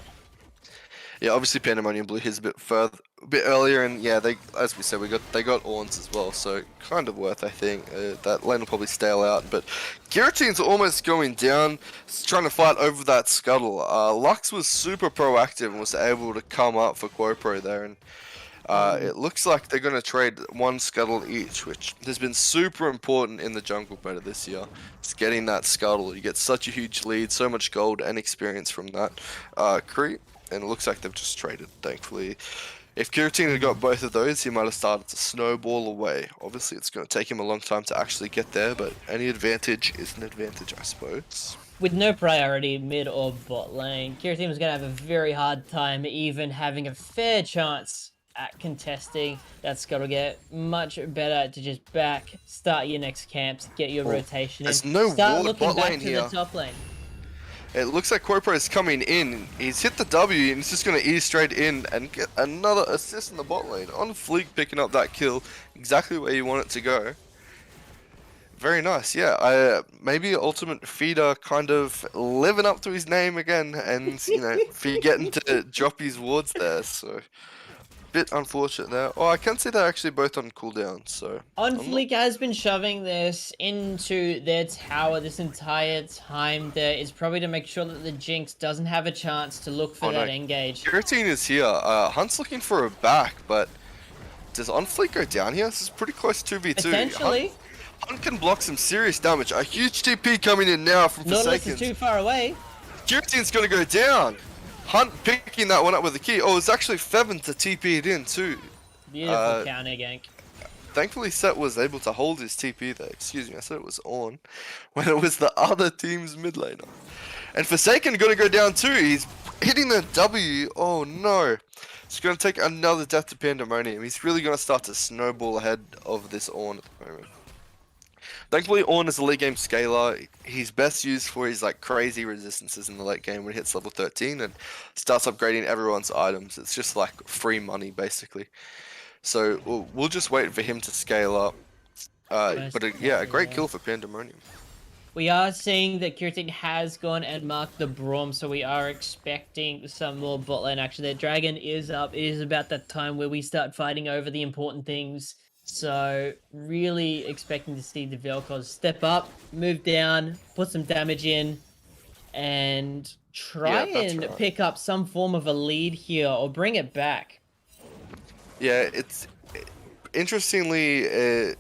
Yeah, obviously Pandemonium blew his a bit earlier, and yeah, as we said, they got Orns as well, so kind of worth, I think. That lane will probably stale out, but Guillotine's almost going down, trying to fight over that scuttle. Lux was super proactive and was able to come up for Quopro there, and it looks like they're going to trade one scuttle each, which has been super important in the jungle meta this year. It's getting that scuttle. You get such a huge lead, so much gold and experience from that creep, and it looks like they've just traded, thankfully. If Guillotine had got both of those, he might have started to snowball away. Obviously, it's going to take him a long time to actually get there, but any advantage is an advantage, I suppose. With no priority mid or bot lane, Guillotine was going to have a very hard time even having a fair chance at contesting that scuttle. Get much better to just start your next camps, get your rotation in. There's no start ward looking bot back lane to here. the top lane. It looks like Quopro is coming in. He's hit the W and he's just going to E straight in and get another assist in the bot lane. On Fleek picking up that kill exactly where you want it to go. Very nice, yeah. Maybe Ultimate Feeder kind of living up to his name again and, forgetting to drop his wards there, so... Bit unfortunate there. Oh, I can see they're actually both on cooldown, so... On Fleek has been shoving this into their tower this entire time. There is probably to make sure that the Jinx doesn't have a chance to look for that engage. Guillotine is here. Hunt's looking for a back, but does On Fleek go down here? This is pretty close to 2v2. Potentially. Hunt can block some serious damage. A huge TP coming in now from Forsaken. Nautilus is too far away. Guillotine's gonna go down. Hunt picking that one up with the key. Oh, it's actually Fevin to TP it in too. Beautiful counter gank. Thankfully, Set was able to hold his TP there. Excuse me, I said it was on when it was the other team's mid laner. And Forsaken gonna go down too. He's hitting the W. Oh no. It's gonna take another death to Pandemonium. He's really gonna start to snowball ahead of this Ornn at the moment. Thankfully, Ornn is a late game scaler. He's best used for his crazy resistances in the late game when he hits level 13 and starts upgrading everyone's items. It's just like free money basically. So we'll just wait for him to scale up. A great kill for Pandemonium. We are seeing that Guillotine has gone and marked the Braum, so we are expecting some more bot lane action there. Dragon is up. It is about that time where we start fighting over the important things. So, really expecting to see the Vel'Koz step up, move down, put some damage in, and try and pick up some form of a lead here, or bring it back. Yeah, interestingly,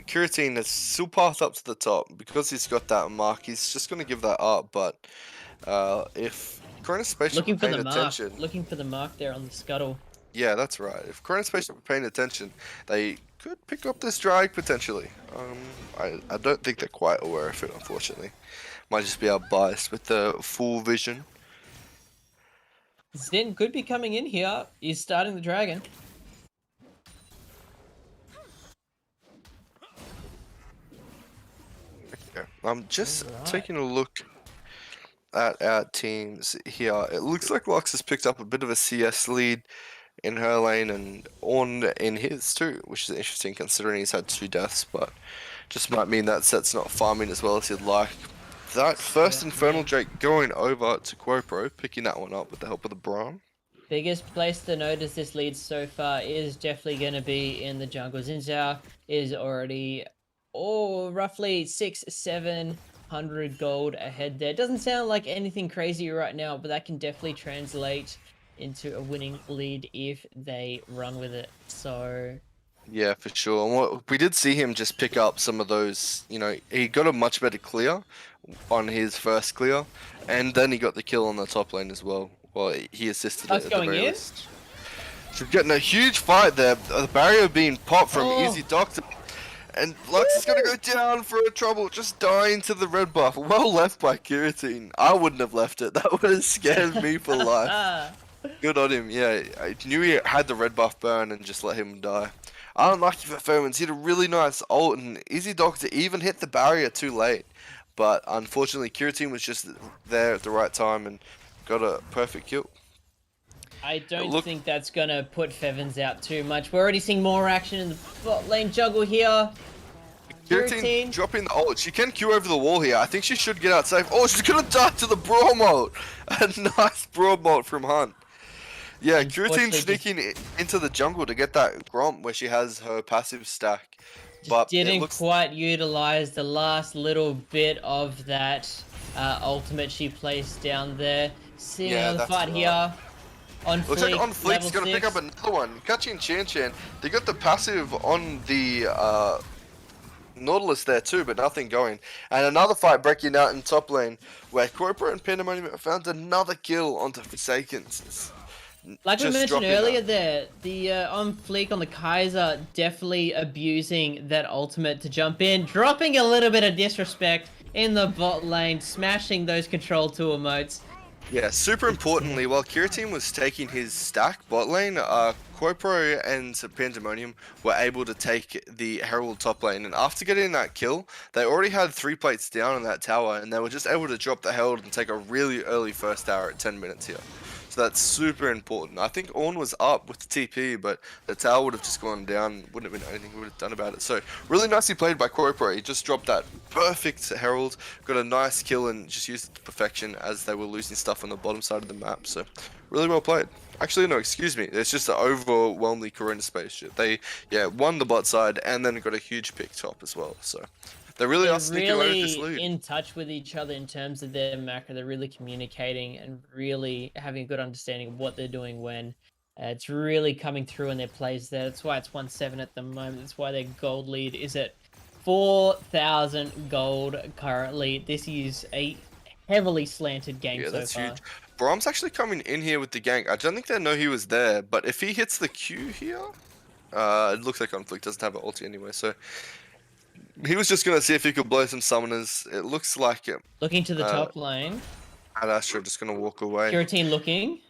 Guillotine has still passed up to the top. Because he's got that mark, he's just going to give that up, but if Casuarina Spaceship looking for paying the attention... mark, looking for the mark there on the scuttle. Yeah, that's right. If Casuarina Spaceship were paying attention, they could pick up this drag potentially. I don't think they're quite aware of it, unfortunately. Might just be our bias with the full vision. Zen could be coming in here. He's starting the dragon. Okay. I'm just taking a look at our teams here. It looks like Lux has picked up a bit of a CS lead in her lane and Ornn in his too, which is interesting considering he's had 2 deaths, but just might mean that Set's not farming as well as he'd like. That first Infernal Drake going over to Quopro, picking that one up with the help of the Braum. Biggest place to notice this lead so far is definitely going to be in the jungle. Xin is already, roughly 600-700 gold ahead there. Doesn't sound like anything crazy right now, but that can definitely translate into a winning lead if they run with it. So Yeah, for sure. And we did see him just pick up some of those, you know, he got a much better clear on his first clear, and then he got the kill on the top lane as well. Well, he assisted it Luck's at the going very in. least. So getting a huge fight there, the barrier being popped from Easy Doctor, and Lux is going to go down for a trouble, just dying to the red buff. Well left by Kiratine. I wouldn't have left it, that would have scared me for life. Good on him, yeah. I knew he had the red buff burn and just let him die. Unlucky for Fermans, he had a really nice ult, and Easy Doctor even hit the barrier too late. But unfortunately, Kiratine was just there at the right time and got a perfect kill. I don't think that's going to put Fevens out too much. We're already seeing more action in the bot lane juggle here. Kiratine dropping the ult. She can Q over the wall here. I think she should get out safe. Oh, she's going to die to the Brawl Molt. A nice Brawl Molt from Hunt. Yeah, Kiratine sneaking into the jungle to get that Gromp where she has her passive stack. But didn't quite utilize the last little bit of that ultimate she placed down there. Seeing another fight here. Looks like On Fleek's gonna pick up another one. Kachi and Chan, they got the passive on the Nautilus there too, but nothing going. And another fight breaking out in top lane where Corpora and Pandemonium found another kill onto Forsakens. Like we mentioned earlier there, the on Fleek on the Kaiser definitely abusing that ultimate to jump in, dropping a little bit of disrespect in the bot lane, smashing those control 2 emotes. Yeah, super importantly, while Kiratine was taking his stack bot lane, Corporo and Pandemonium were able to take the Herald top lane, and after getting that kill, they already had 3 plates down in that tower, and they were just able to drop the Herald and take a really early first tower at 10 minutes here. So that's super important. I think Ornn was up with the TP, but the tower would have just gone down. Wouldn't have been anything we would have done about it. So really nicely played by Corporo. He just dropped that perfect Herald, got a nice kill, and just used it to perfection as they were losing stuff on the bottom side of the map. So really well played. Actually, no, excuse me. It's just an overwhelmingly Corona Spaceship. They, won the bot side and then got a huge pick top as well. So they really are sneaking away with this lead. In touch with each other in terms of their macro. They're really communicating and really having a good understanding of what they're doing when. It's really coming through in their plays there. That's why it's 1-7 at the moment. That's why their gold lead is at 4,000 gold currently. This is a heavily slanted game so far. Huge. Brahm's actually coming in here with the gank. I don't think they know he was there, but if he hits the Q here, it looks like Conflict doesn't have an ulti anyway, so he was just going to see if he could blow some summoners. It looks like it. Looking to the top lane. And Astra just going to walk away. Kiratine looking.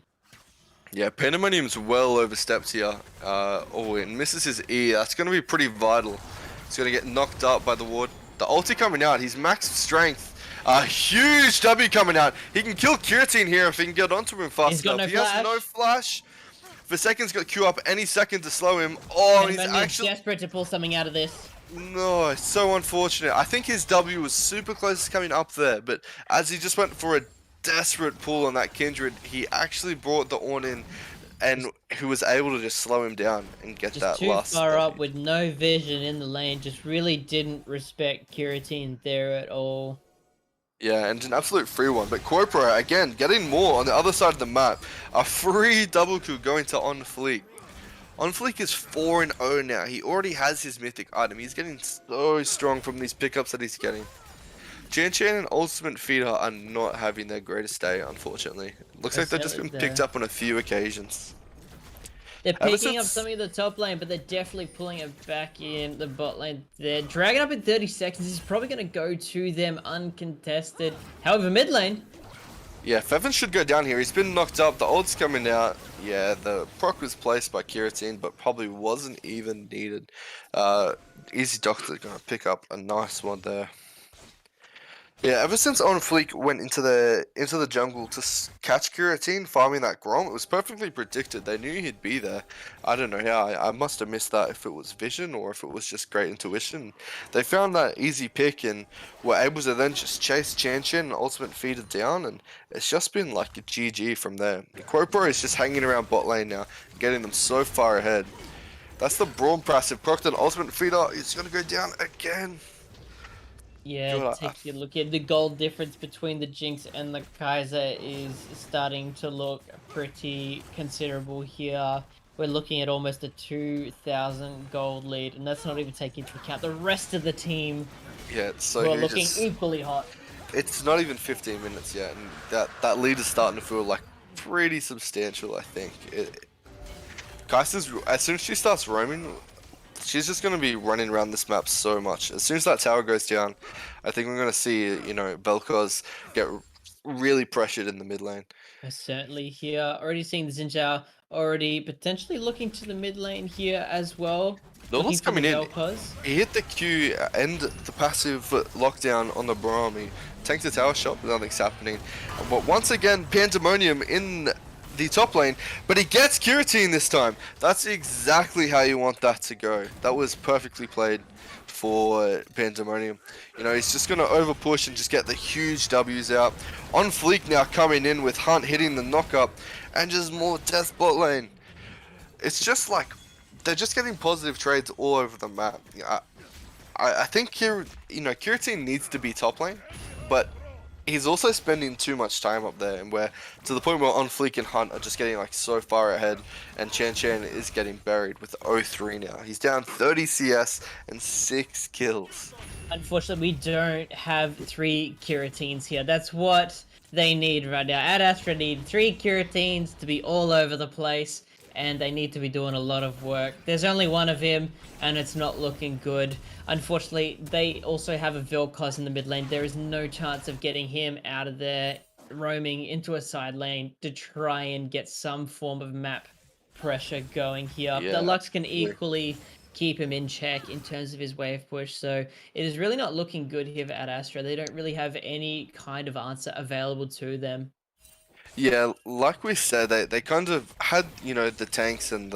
Yeah, Pandemonium's well overstepped here. It misses his E. That's going to be pretty vital. He's going to get knocked up by the ward. The ulti coming out. He's max strength. A huge W coming out. He can kill Kiratine here if he can get onto him fast enough. He has no flash. Forsakens got Q up any second to slow him. Oh, he's actually desperate to pull something out of this. No, it's so unfortunate. I think his W was super close to coming up there, but as he just went for a desperate pull on that Kindred, he actually brought the Ornn in, and who was able to just slow him down and get that last. Too far up with no vision in the lane. Just really didn't respect Kiratine there at all. Yeah, and an absolute free one. But Corpora, again, getting more on the other side of the map. A free double coup going to On Fleek. On Fleek is 4-0 now. He already has his mythic item. He's getting so strong from these pickups that he's getting. Chan and Ultimate Feeder are not having their greatest day, unfortunately. Looks like they've just been picked up on a few occasions. They're picking up something in the top lane, but they're definitely pulling it back in the bot lane. They're dragging up in 30 seconds. This is probably going to go to them uncontested. However, mid lane. Yeah, Feven should go down here. He's been knocked up. The ult's coming out. Yeah, the proc was placed by Kiratine, but probably wasn't even needed. Easy Doctor's going to pick up a nice one there. Yeah, ever since On Fleek went into the jungle to catch Kiratine farming that Grom, it was perfectly predicted. They knew he'd be there. I don't know how. I must have missed that if it was vision or if it was just great intuition. They found that easy pick and were able to then just chase Chan and Ultimate Feeder down, and it's just been like a GG from there. Corpora is just hanging around bot lane now, getting them so far ahead. That's the Brawn passive. Proctor and Ultimate Feeder is going to go down again. Yeah, God, take a look at the gold difference between the Jinx and the Kaiser is starting to look pretty considerable here. We're looking at almost a 2,000 gold lead, and that's not even taking into account the rest of the team yeah, it's so who are huge. looking equally hot. It's not even 15 minutes yet, and that lead is starting to feel like pretty substantial. I think. Kaisa's, as soon as she starts roaming, she's just going to be running around this map so much. As soon as that tower goes down, I think we're going to see, Vel'Koz get really pressured in the mid lane. Certainly here. Already seeing the Xin already potentially looking to the mid lane here as well. Looking Nova's for the coming in. Vel'Koz. He hit the Q and the passive lockdown on the Braum. He tanked the tower shot, but nothing's happening. But once again, Pandemonium in the top lane, but he gets Curatine this time. That's exactly how you want that to go. That was perfectly played for Pandemonium. He's just going to over push and just get the huge W's out. On Fleek now coming in with Hunt hitting the knock-up and just more death bot lane. It's just like they're just getting positive trades all over the map. I think Curatine needs to be top lane, but he's also spending too much time up there, and to the point where On Fleek and Hunt are just getting like so far ahead, and Chan is getting buried with 0-3 now. He's down 30 CS and 6 kills. Unfortunately, we don't have 3 Curatines here. That's what they need right now. Ad Astra need 3 Curatines to be all over the place, and they need to be doing a lot of work. There's only one of him, and it's not looking good. Unfortunately, they also have a Vel'Koz in the mid lane. There is no chance of getting him out of there, roaming into a side lane to try and get some form of map pressure going here. Yeah, The Lux can equally keep him in check in terms of his wave push, so it is really not looking good here at Astra. They don't really have any kind of answer available to them. Yeah, like we said, they kind of had, the tanks and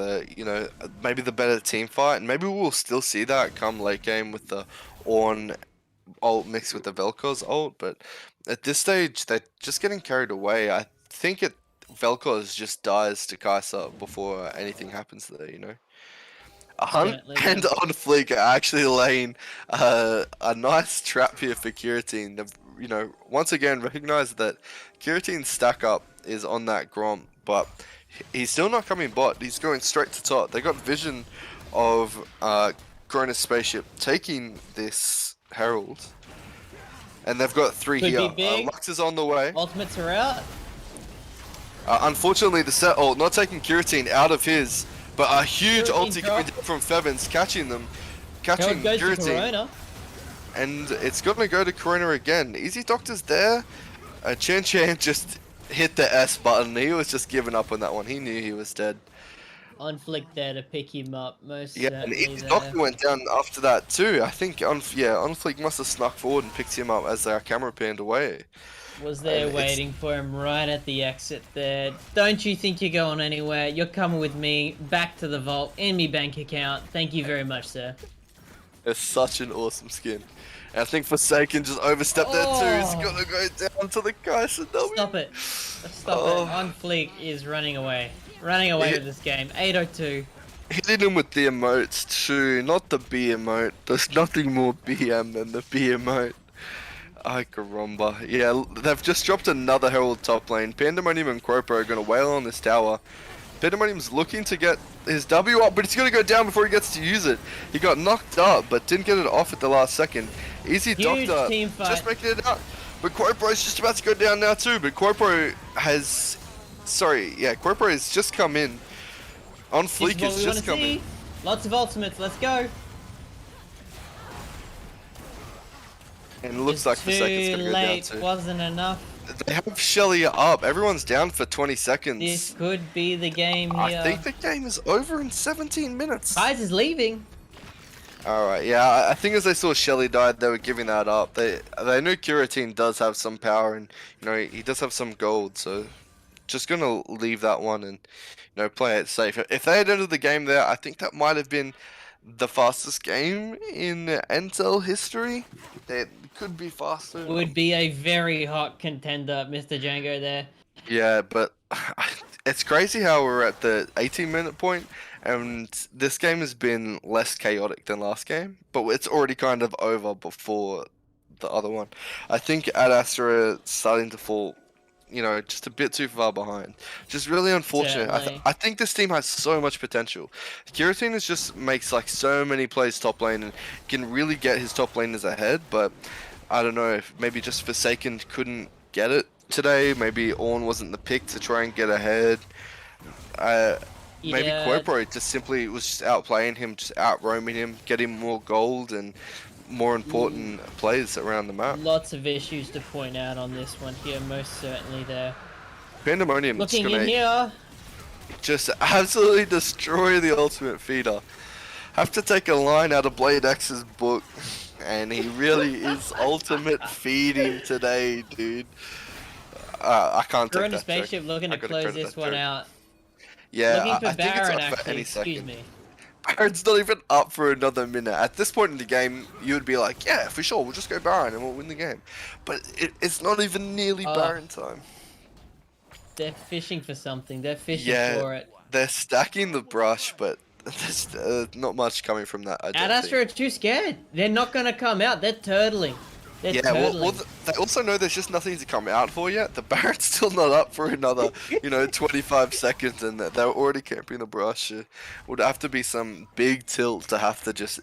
maybe the better team fight, and maybe we'll still see that come late game with the Ornn ult mixed with the Vel'Koz ult, but at this stage, they're just getting carried away. I think Vel'Koz just dies to Kai'Sa before anything happens there. A Hunt Certainly, and yeah. On Fleek are actually laying a nice trap here for Curatine. They've, once again, recognize that Curatine's stack up is on that Gromp, but he's still not coming bot. He's going straight to top. They got vision of Corona's Spaceship taking this Herald, and they've got 3 Could here. be big. Lux is on the way. Ultimates are out. Unfortunately, the set ult not taking Curatine out of his, but a huge Curatine ulti coming down from Fevens, catching Herald goes to Curatine, Corona. and it's gonna go to Corona again. Easy Doctor's there. Chan just hit the S button. He was just giving up on that one. He knew he was dead. On Flick there to pick him up, most Yeah, and certainly Easy there. Doctor went down after that too. I think On Fleek must have snuck forward and picked him up as our camera panned away. Was there And waiting for him right at the exit there. Don't you think you're going anywhere? You're coming with me back to the vault in me bank account. Thank you very much, sir. It's such an awesome skin. And I think Forsaken just overstepped there too. He's gonna go down to the Kai'Sa W. Stop it. Stop Oh. it. On Fleek is running away. Running away with this game. 802. Hitting him with the emotes too, not the B emote. There's nothing more BM than the B emote. Ay caramba. Yeah, they've just dropped another Herald top lane. Pandemonium and Quopo are gonna wail on this tower. Pandemonium's looking to get his W up, but he's gonna go down before he gets to use it. He got knocked up, but didn't get it off at the last second. Easy Huge Doctor team fight. just making it out. But Quopo's just about to go down now too, but Quopo has... Sorry, yeah, Quopo has just come in. On This is Fleek what has we just wanna come in. see. Lots of ultimates. Let's go. And it looks Just like Forsaken's too gonna go down late. too. Wasn't enough. They have Shelly up. Everyone's down for 20 seconds. This could be the game here. I think the game is over in 17 minutes. Kai's is leaving. Alright, yeah, I think as they saw Shelly died, they were giving that up. They knew Curatine does have some power and, he does have some gold, so just gonna leave that one and, play it safe. If they had ended the game there, I think that might have been the fastest game in NTEL history. It could be faster. Would be a very hot contender, Mr. Django there. Yeah, but it's crazy how we're at the 18-minute point, and this game has been less chaotic than last game, but it's already kind of over before the other one. I think at Astra are starting to fall, just a bit too far behind. Just really unfortunate. Certainly. I think this team has so much potential. Giratina just makes like so many plays top lane and can really get his top laners ahead, but I don't know if maybe just Forsaken couldn't get it today. Maybe Ornn wasn't the pick to try and get ahead. Maybe Yeah, Quopro just simply was just outplaying him, just out roaming him, getting more gold and more important plays around the map. lots of issues to point out on this one here, most certainly there. Pandemonium's Looking in gonna here, just absolutely destroy the ultimate feeder. Have to take a line out of Blade X's book, and he really is ultimate feeding today, dude. I can't take Corona that joke. Spaceship looking I to gotta close credit this that one joke. out. Yeah, Looking for I think it's Baron, up for actually, any excuse second. me. Baron's not even up for another minute. At this point in the game, you would be like, yeah, for sure, we'll just go Baron and we'll win the game. But it's not even nearly Oh. Baron time. They're fishing for something. They're fishing Yeah, for it. they're stacking the brush, but there's not much coming from that, I don't Astra think. are too scared. They're not going to come out. They're turtling. They're Yeah, well, turtling. they also know there's just nothing to come out for yet. The Baron's still not up for another, 25 seconds, and they're already camping the brush. It would have to be some big tilt to have to just,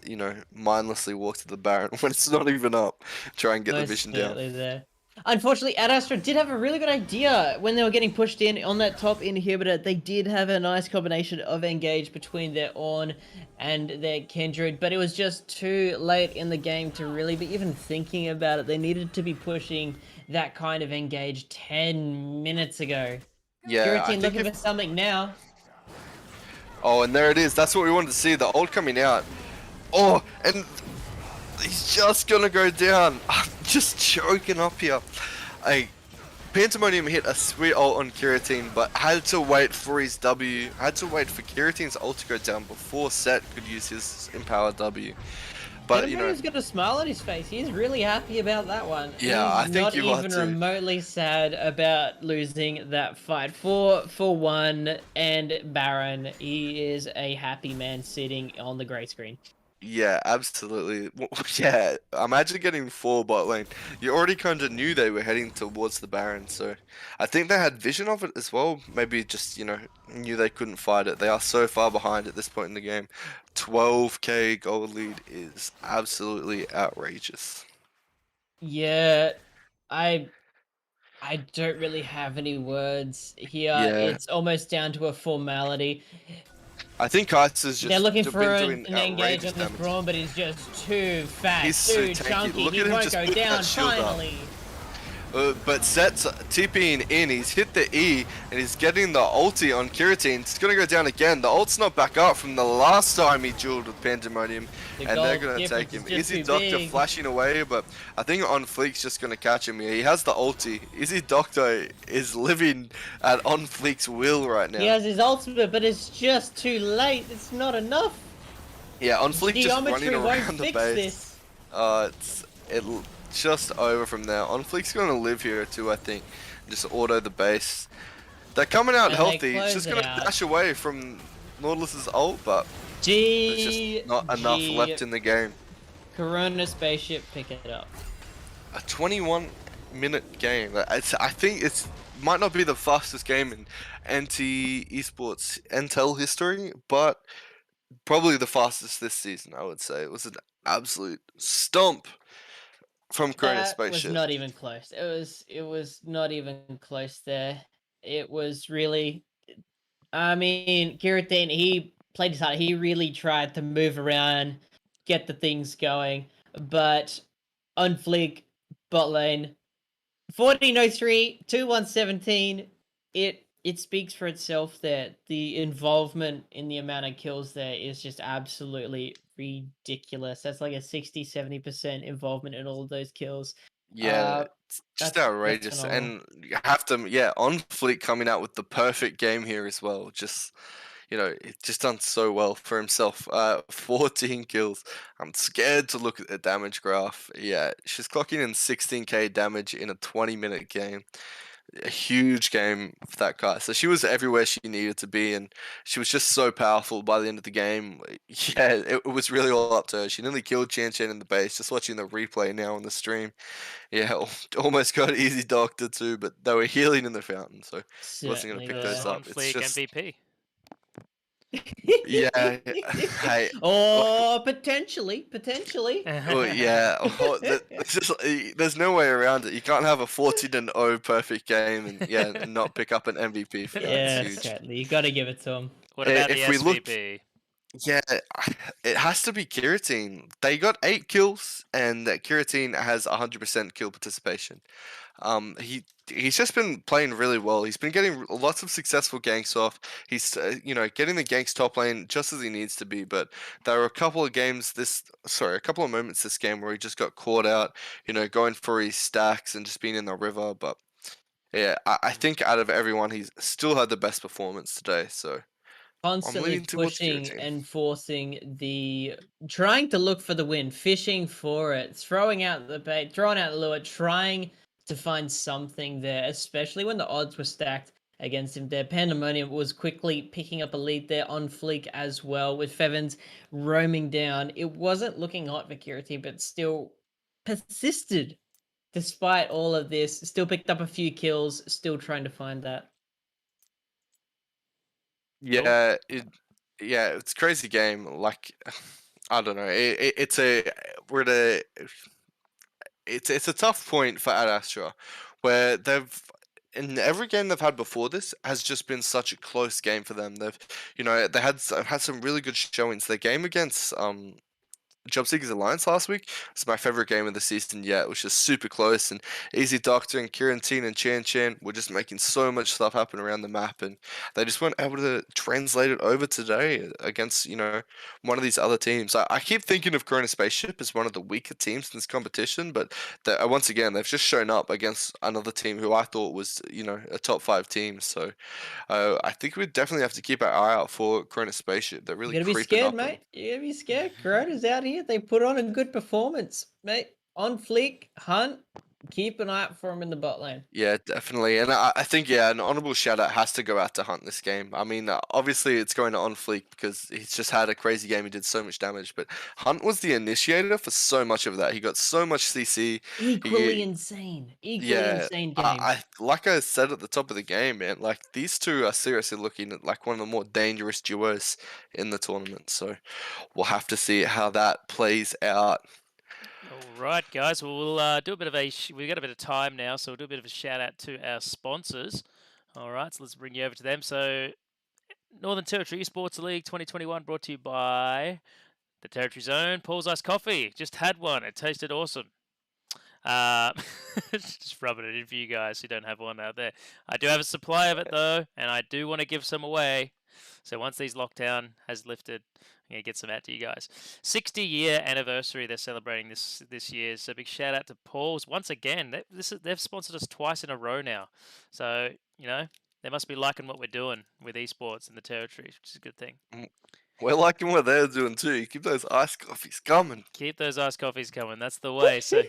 mindlessly walk to the Baron when it's not even up. Try and get the Most vision down. certainly there. Unfortunately, Astra did have a really good idea when they were getting pushed in on that top inhibitor. They did have a nice combination of engage between their Ornn and their Kindred, but it was just too late in the game to really be even thinking about it. They needed to be pushing that kind of engage 10 minutes ago. Yeah, I Giratina think looking for something now. Oh, and there it is. That's what we wanted to see. The ult coming out. Oh, and he's just gonna go down. I'm just choking up here. Pandemonium hit a sweet ult on Giratina, but had to wait for his W. Had to wait for Giratina's ult to go down before Set could use his Empower W. But Pandemonium's got a smile on his face. He's really happy about that one. Yeah, I He's think not you are even too. remotely sad about losing that fight. 4-1 and Baron. He is a happy man sitting on the grey screen. Yeah, absolutely. Yeah, imagine getting 4 bot lane. You already kind of knew they were heading towards the Baron, so I think they had vision of it as well. Maybe just, knew they couldn't fight it. They are so far behind at this point in the game. 12k gold lead is absolutely outrageous. Yeah, I don't really have any words here. Yeah. It's almost down to a formality. I think Kites has just They're looking for been an doing engage outrageous on this damage. Braum, but he's just too fat, He's too so tanky. chunky. Look He at him won't just go put that down shield up. finally. But Set's TPing in, he's hit the E, and he's getting the ulti on Giratina. It's gonna go down again. The ult's not back up from the last time he dueled with Pandemonium, and they're gonna take him. Izzy Doctor flashing away, but I think On Fleek's just gonna catch him here. He has the ulti. Izzy Doctor is living at On Fleek's will right now. He has his ultimate, but it's just too late. It's not enough. Yeah, On Fleek just Geometry running won't around the fix base. this. It's just over from there. On Fleek's gonna live here too, I think. Just auto the base. They're coming out And they healthy. close It's just it gonna out. dash away from Nautilus's ult, but there's just not enough left in the game. Corona Spaceship, pick it up. A 21-minute game. I think it's might not be the fastest game in NT esports NTEL history, but probably the fastest this season. I would say it was an absolute stomp from Corona That Spaceship. was not even close. It was not even close there. It was really, I mean, Giratina, he played his heart. He really tried to move around, get the things going, but on Fleek, bot lane, 1403, 2117, it speaks for itself there. The involvement in the amount of kills there is just absolutely ridiculous. That's like a 60-70% involvement in all of those kills. Yeah, it's just that's outrageous. phenomenal. And you have to, yeah, On Fleek coming out with the perfect game here as well. Just, he's just done so well for himself. 14 kills. I'm scared to look at the damage graph. Yeah, she's clocking in 16k damage in a 20-minute game. a huge game for that guy. So she was everywhere she needed to be, and she was just so powerful by the end of the game. Yeah, it was really all up to her. She nearly killed Chen Chen in the base. Just watching the replay now on the stream, yeah, almost got easy doctor too, but they were healing in the fountain, so he wasn't going to Certainly pick were. those On up. It's fleek just, MVP. yeah, hey, Or potentially. well, yeah, it's just there's no way around it. You can't have a 14-0 perfect game and yeah, and not pick up an MVP for that. It's Yeah, huge. certainly. You got to give it to him. What about the If we look, SVP? yeah, it has to be Kiratine. They got 8 kills, and that Kiratine has 100% kill participation. He's just been playing really well. He's been getting lots of successful ganks off. He's getting the ganks top lane just as he needs to be. But there were a couple of moments this game where he just got caught out. Going for his stacks and just being in the river. But yeah, I think out of everyone, he's still had the best performance today. So I'm Constantly leaning towards pushing Kiratine. and trying to look for the win, fishing for it, throwing out the bait, throwing out the lure, trying to find something there, especially when the odds were stacked against him there. Pandemonium was quickly picking up a lead there on fleek as well, with Fevens roaming down. It wasn't looking hot for Kiriti, but still persisted despite all of this. Still picked up a few kills, still trying to find that. Yeah, it's a crazy game. Like, I don't know. It's a tough point for Ad Astra, where they've in every game they've had before this has just been such a close game for them. They had some really good showings. Their game against Job Seekers Alliance last week was my favorite game of the season yet. It was just super close, and Easy Doctor and Kirantin and Chan Chan were just making so much stuff happen around the map, and they just weren't able to translate it over today against one of these other teams. I keep thinking of Corona Spaceship as one of the weaker teams in this competition, but once again they've just shown up against another team who I thought was a top 5 team. So I think we definitely have to keep our eye out for Corona Spaceship. They're really You gotta be creeping scared, up. mate. You gotta be scared. Corona's out here. They put on a good performance, mate. On fleek, Hunt. Keep an eye out for him in the bot lane. Yeah, definitely. And I think, an honorable shout out has to go out to Hunt this game. I mean, obviously it's going to on fleek because he's just had a crazy game. He did so much damage, but Hunt was the initiator for so much of that. He got so much CC. Equally insane. Insane game. Like I said at the top of the game, man, like these two are seriously looking at like one of the more dangerous duos in the tournament. So we'll have to see how that plays out. All right, guys. Well, we'll do a bit of we've got a bit of time now, so we'll do a bit of a shout out to our sponsors. All right, so let's bring you over to them. So, Northern Territory Esports League 2021 brought to you by the Territory's own Paul's Ice Coffee. Just had one. It tasted awesome. Just rubbing it in for you guys who don't have one out there. I do have a supply of it though, and I do want to give some away. So once these lockdown has lifted, I'm going to get some out to you guys. 60-year anniversary they're celebrating this year. So big shout out to Paul's once again. They've sponsored us twice in a row now. So, they must be liking what we're doing with esports in the territory, which is a good thing. We're liking what they're doing too. You keep those iced coffees coming. Keep those iced coffees coming. That's the way. So,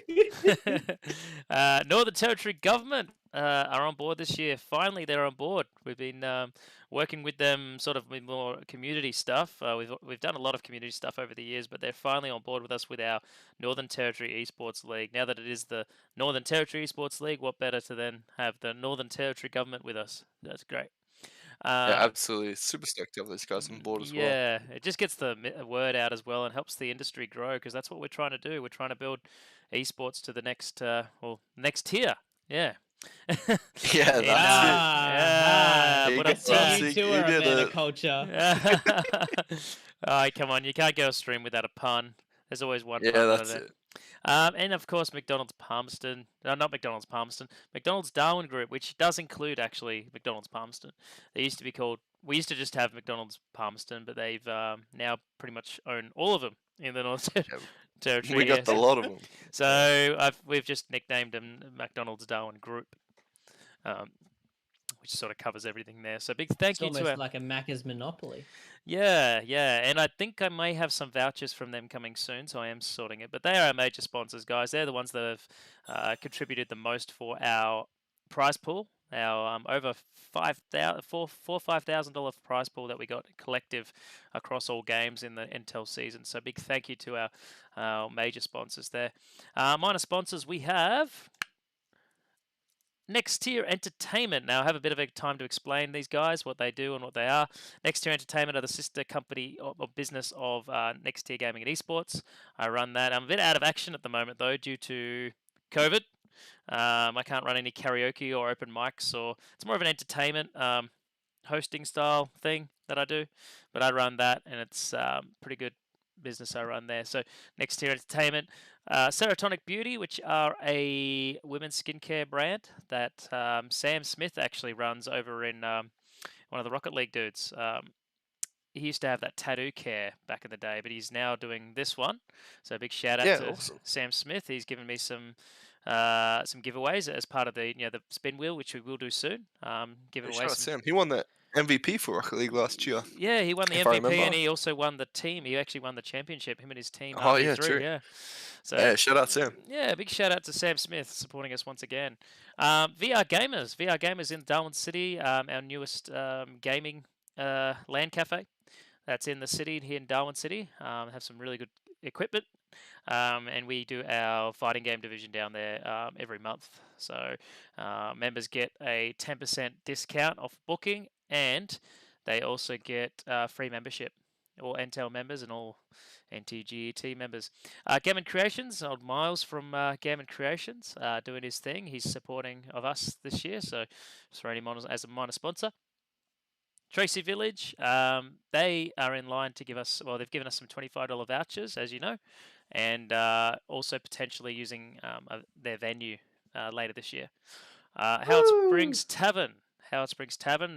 Northern Territory government are on board this year. Finally, they're on board. We've been working with them sort of with more community stuff. We've done a lot of community stuff over the years, but they're finally on board with us with our Northern Territory Esports League. Now that it is the Northern Territory Esports League, what better to then have the Northern Territory government with us? That's great. Yeah, absolutely. Super stoked to have those guys on board as well. Yeah, it just gets the word out as well and helps the industry grow because that's what we're trying to do. We're trying to build esports to the next tier. Yeah. Yeah, that's it. Put up to culture. Oh, come on, you can't go a stream without a pun. There's always one. Yeah, pun that's it. it. And of course, McDonald's Palmerston. No, not McDonald's Palmerston. McDonald's Darwin Group, which does include actually McDonald's Palmerston. They used to be called. We used to just have McDonald's Palmerston, but they've now pretty much own all of them in the Northern Territory. We got a lot of them. So we've just nicknamed them McDonald's Darwin Group, which sort of covers everything there. So big thank you to almost like a Macca's monopoly. Yeah, and I think I may have some vouchers from them coming soon, so I am sorting it. But they are our major sponsors, guys. They're the ones that have contributed the most for our prize pool our over $5,000 prize pool that we got collective across all games in the NTEL season. So big thank you to our major sponsors there. Minor sponsors, we have Next Tier Entertainment. Now, I have a bit of a time to explain these guys, what they do and what they are. Next Tier Entertainment are the sister company or business of Next Tier Gaming and Esports. I run that. I'm a bit out of action at the moment, though, due to COVID. I can't run any karaoke or open mics, or it's more of an entertainment hosting style thing that I do. But I run that, and it's pretty good business I run there. So Next Tier Entertainment, Serotonic Beauty, which are a women's skincare brand that Sam Smith actually runs over in one of the Rocket League dudes. He used to have that tattoo care back in the day, but he's now doing this one. So big shout out to awesome. Sam Smith. He's given me some giveaways as part of the the spin wheel, which we will do soon. Giving away Shout out some. Sam. He won the MVP for Rocket League last year. Yeah, he won the if I MVP remember. and he also won the team. He actually won the championship. Him and his team. Oh yeah, RB3, true. yeah. So Yeah, shout out Sam. yeah, big shout out to Sam Smith supporting us once again. VR Gamers in Darwin City, our newest gaming LAN cafe. That's in the city here in Darwin City. Have some really good equipment, and we do our fighting game division down there every month. So members get a 10% discount off booking, and they also get free membership. All NTEL members and all NTGET members. Gammon Creations, old Miles from Gammon Creations, doing his thing. He's supporting of us this year, so just throwing him on as a minor sponsor. Tracy Village, they are in line to give us, well, they've given us some $25 vouchers, as you know, and also potentially using their venue later this year. Howard Springs Tavern.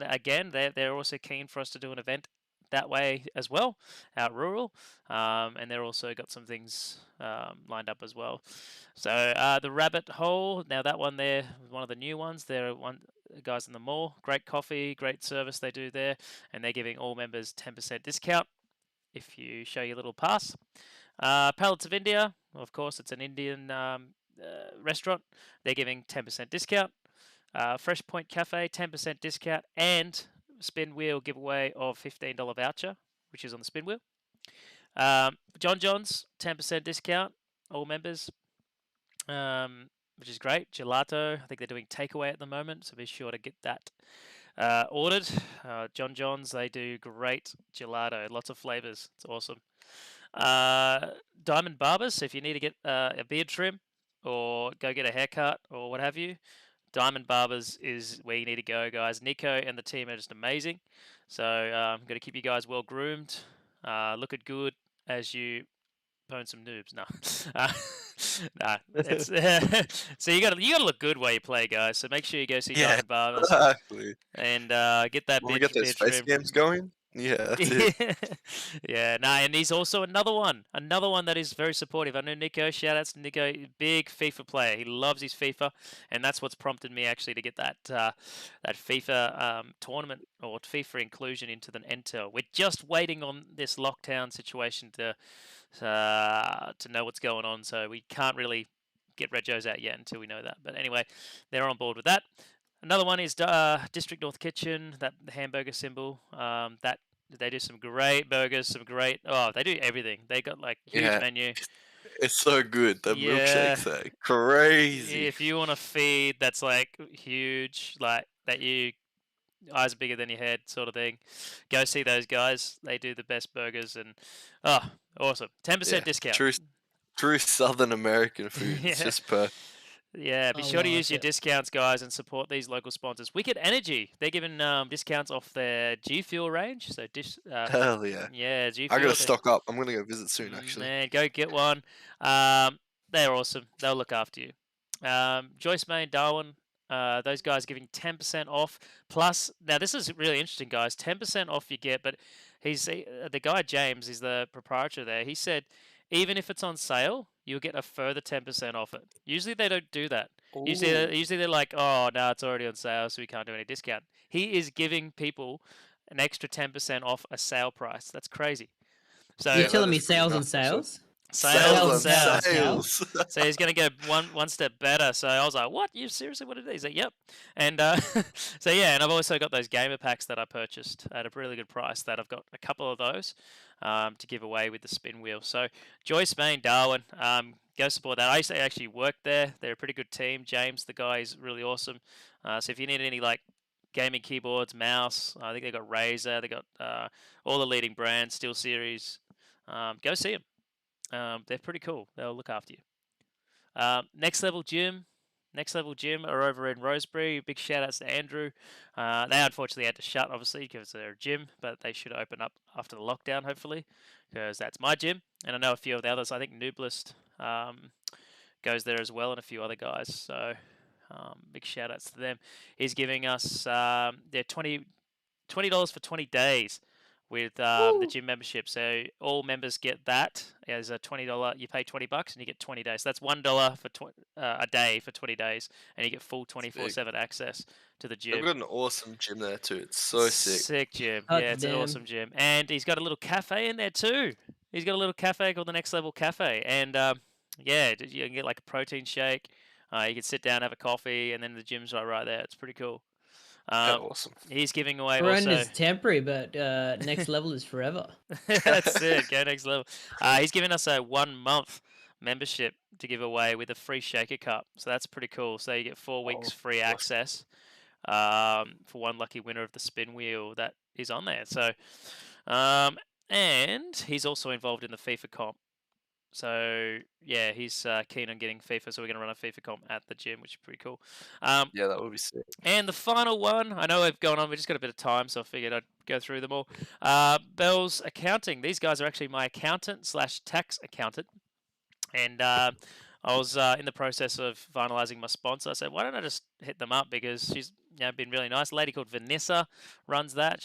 Again, they're also keen for us to do an event that way as well, out rural, and they're also got some things lined up as well. So the Rabbit Hole, now that one there, one of the new ones, they're guys in the mall, great coffee, great service they do there, and they're giving all members 10% discount if you show your little pass. Palates of India, of course, it's an Indian restaurant. They're giving 10% discount. Fresh Point Cafe, 10% discount, and spin wheel giveaway of $15 voucher, which is on the spin wheel. John John's, 10% discount, all members, which is great. Gelato, I think they're doing takeaway at the moment, so be sure to get that ordered. John John's, they do great gelato, lots of flavors. It's awesome. Diamond Barbers, so if you need to get a beard trim or go get a haircut or what have you, Diamond Barbers is where you need to go, guys. Nico and the team are just amazing. So I'm going to keep you guys well groomed, looking good as you pwn some noobs. No, nah. It's, so you got to look good while you play, guys. So make sure you go see Diamond Barbers Exactly. and get that When we beard get those space trim. games going, yeah, that's it. Yeah, and he's also another one that is very supportive. I know Nico, shout outs to Nico, big FIFA player. He loves his FIFA, and that's what's prompted me actually to get that FIFA tournament or FIFA inclusion into the NTEL. We're just waiting on this lockdown situation to know what's going on, so we can't really get Regos out yet until we know that. But anyway, they're on board with that. Another one is District North Kitchen, that hamburger symbol. That they do some great burgers, they do everything. They got like huge menu. It's so good. The milkshakes are crazy. If you want a feed that's like huge, like that eyes are bigger than your head sort of thing, go see those guys. They do the best burgers and awesome. 10% discount. True Southern American food. It's just perfect. Yeah, be sure to use your discounts, guys, and support these local sponsors. Wicked Energy, they're giving discounts off their G Fuel range. So hell yeah. Yeah, G Fuel. I gotta stock up. I'm gonna go visit soon, actually. Man, go get one. They're awesome. They'll look after you. Joyce Main, Darwin, those guys giving 10% off. Plus, now this is really interesting, guys. 10% off you get, but the guy James is the proprietor there. He said even if it's on sale, you'll get a further 10% off it. Usually they don't do that. Usually they're like, oh, no, it's already on sale, so we can't do any discount. He is giving people an extra 10% off a sale price. That's crazy. So you're telling me sales on sales? Sales, Sales, sales, sales. sales. So he's going to go one step better. So I was like, "What? You seriously? What it is?" He's like, "Yep." And so yeah, and I've also got those gamer packs that I purchased at a really good price. That I've got a couple of those to give away with the spin wheel. So Joy Spain, Darwin, go support that. I used to actually work there. They're a pretty good team. James, the guy, is really awesome. So if you need any like gaming keyboards, mouse, I think they got Razer. They got all the leading brands, SteelSeries. Go see them. They're pretty cool. They'll look after you. Next Level Gym. Next Level Gym are over in Rosebery. Big shout outs to Andrew. They unfortunately had to shut, obviously, because they're a gym, but they should open up after the lockdown, hopefully, because that's my gym. And I know a few of the others. I think Nooblist goes there as well, and a few other guys. So big shout outs to them. He's giving us they're $20 for 20 days with the gym membership. So all members get that as a $20. You pay $20 and you get 20 days. So that's $1 for a day for 20 days, and you get full 24/7 access to the They've gym. got an awesome gym there too. It's so sick. Sick gym. Oh, Yeah, it's an damn. awesome gym, and he's got a little cafe in there too. He's got a little cafe called the Next Level Cafe, and yeah, you can get like a protein shake. You can sit down, have a coffee, and then the gym's right there. It's pretty cool. Awesome. He's giving away Corona also. is temporary, but next level is forever. That's it. Go next level. He's giving us a 1 month membership to give away with a free shaker cup. So that's pretty cool. So you get 4 weeks free awesome. access for one lucky winner of the spin wheel that is on there. So, and he's also involved in the FIFA comp. So yeah, he's keen on getting FIFA. So we're going to run a FIFA comp at the gym, which is pretty cool. Yeah, that would be sick. And the final one, I know we've gone on, we just got a bit of time, so I figured I'd go through them all. Bell's Accounting. These guys are actually my accountant / tax accountant. And I was in the process of finalising my sponsor. I said, why don't I just hit them up, because she's been really nice. A lady called Vanessa runs that.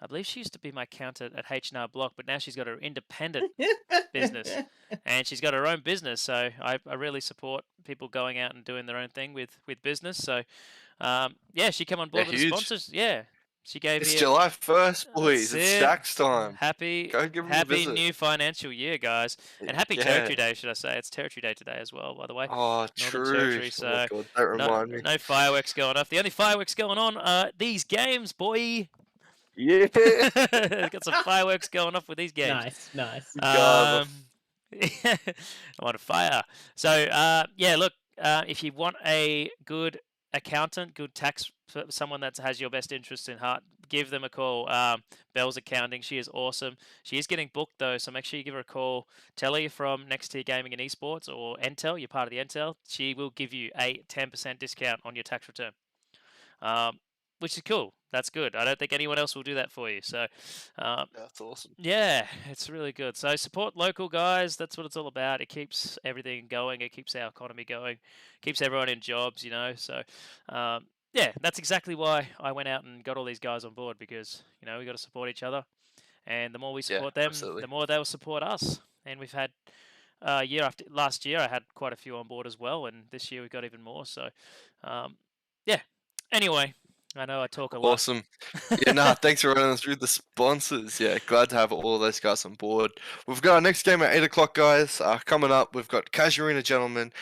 I believe she used to be my accountant at H&R Block, but now she's got her independent business, and she's got her own business. So I really support people going out and doing their own thing with business. So yeah, she came on board with the sponsors. Yeah, she gave It's me. July 1st, boys. That's It's it. tax time. Happy Go give 'em a visit. new financial year, guys, and happy Yeah. Territory Day, should I say? It's Territory Day today as well, by the way. Oh, Northern true. Territory, Oh so my God, don't remind me. no fireworks going off. The only fireworks going on are these games, boy. Yeah. Got some fireworks going off with these games. Nice. God, I'm on fire. So yeah, look, if you want a good accountant, good tax, someone that has your best interest in heart, give them a call. Bell's Accounting, she is awesome. She is getting booked though, so make sure you give her a call. Tell her you're from Next Tier Gaming and Esports or NTEL. You're part of the NTEL. She will give you a 10% discount on your tax return, which is cool. That's good. I don't think anyone else will do that for you. So, that's awesome. yeah, it's really good. So support local guys. That's what it's all about. It keeps everything going. It keeps our economy going. Keeps everyone in jobs, So, yeah, that's exactly why I went out and got all these guys on board, because we got to support each other, and the more we support them, absolutely. the more they'll support us. And we've had last year I had quite a few on board as well, and this year we got even more. So, yeah. Anyway. I know I talk a lot. Awesome. Yeah, thanks for running us through the sponsors. Yeah, glad to have all those guys on board. We've got our next game at 8 o'clock, guys. Coming up, we've got Casuarina Gentlemen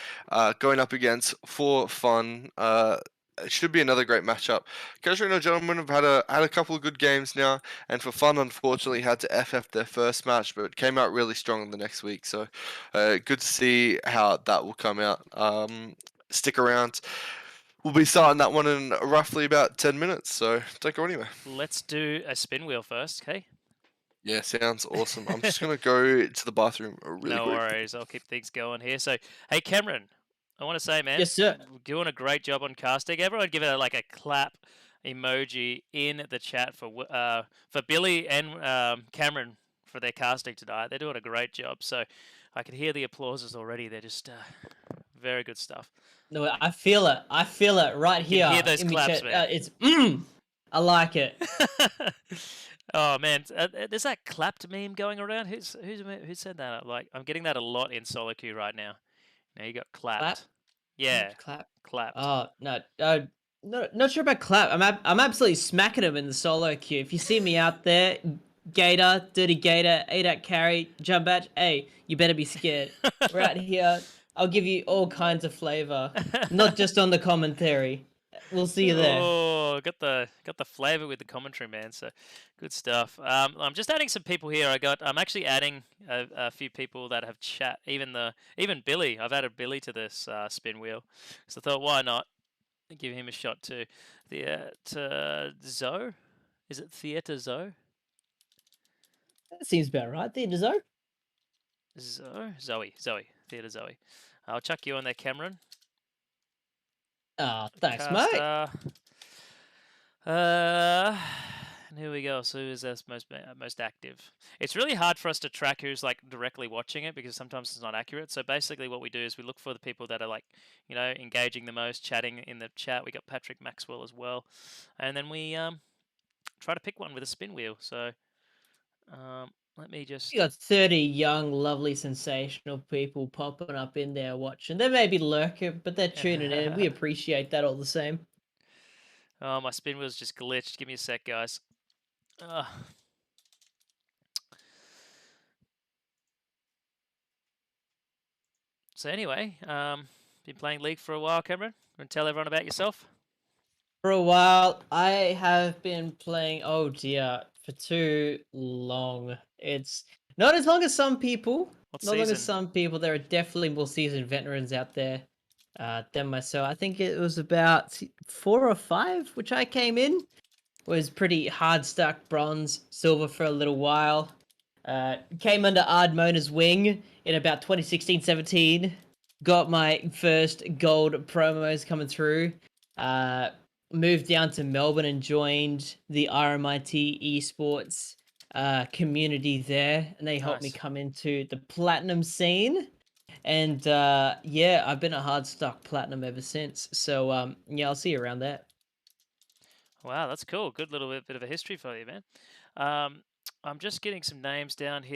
going up against For Fun. It should be another great matchup. Casuarina Gentlemen have had a couple of good games now, and For Fun unfortunately had to FF their first match, but came out really strong the next week. So good to see how that will come out. Stick around. We'll be starting that one in roughly about 10 minutes, so don't go anywhere. Let's do a spin wheel first, okay? Yeah, sounds awesome. I'm just going to go to the bathroom really No quick. worries, I'll keep things going here. So, hey Cameron, I want to say, man, Yes, sir. doing a great job on casting. Everyone give it like a clap emoji in the chat for Billy and Cameron for their casting tonight. They're doing a great job. So I can hear the applauses already. They're just very good stuff. No, I feel it. I feel it right You here. can hear those in the claps, chat. man. It's I like it. Oh man, there's that clapped meme going around. Who said that? Like, I'm getting that a lot in solo queue right now. Now you got clapped. Clap? Yeah, Clap. clapped. Oh no, not sure about clap. I'm absolutely smacking him in the solo queue. If you see me out there, Gator, Dirty Gator, ADAC carry, jump batch. Hey, you better be scared. Right here, I'll give you all kinds of flavor, not just on the commentary. We'll see you there. Oh, got the flavor with the commentary, man. So good stuff. I'm just adding some people here. I'm actually adding a few people that have chat. Even Billy. I've added Billy to this spin wheel. So I thought, why not give him a shot too. Zoe? Is it Theater Zoe? That seems about right. Theater Zoe. Zoe. Theater Zoe. I'll chuck you on there, Cameron. Ah, thanks, mate. And here we go. So who's most active? It's really hard for us to track who's like directly watching it because sometimes it's not accurate. So basically, what we do is we look for the people that are like, engaging the most, chatting in the chat. We got Patrick Maxwell as well, and then we try to pick one with a spin wheel. So let me just. You got 30 young, lovely, sensational people popping up in there watching. They may be lurking, but they're tuning in. We appreciate that all the same. Oh, my spin wheel's just glitched. Give me a sec, guys. So anyway, been playing League for a while, Cameron. Want to tell everyone about yourself? For a while, I have been playing, oh dear, for too long. It's not as long as some people. What Not as long season? as some people. There are definitely more seasoned veterans out there than myself. I think it was about 4 or 5, which I came in. Was pretty hard stuck bronze, silver for a little while. Came under Ardmona's wing in about 2016-17. Got my first gold promos coming through. Moved down to Melbourne and joined the RMIT esports community there, and they helped me Nice. come into the platinum scene. And yeah, I've been a hard stock platinum ever since. So yeah, I'll see you around there. Wow, that's cool. Good little bit of a history for you, man. I'm just getting some names down here.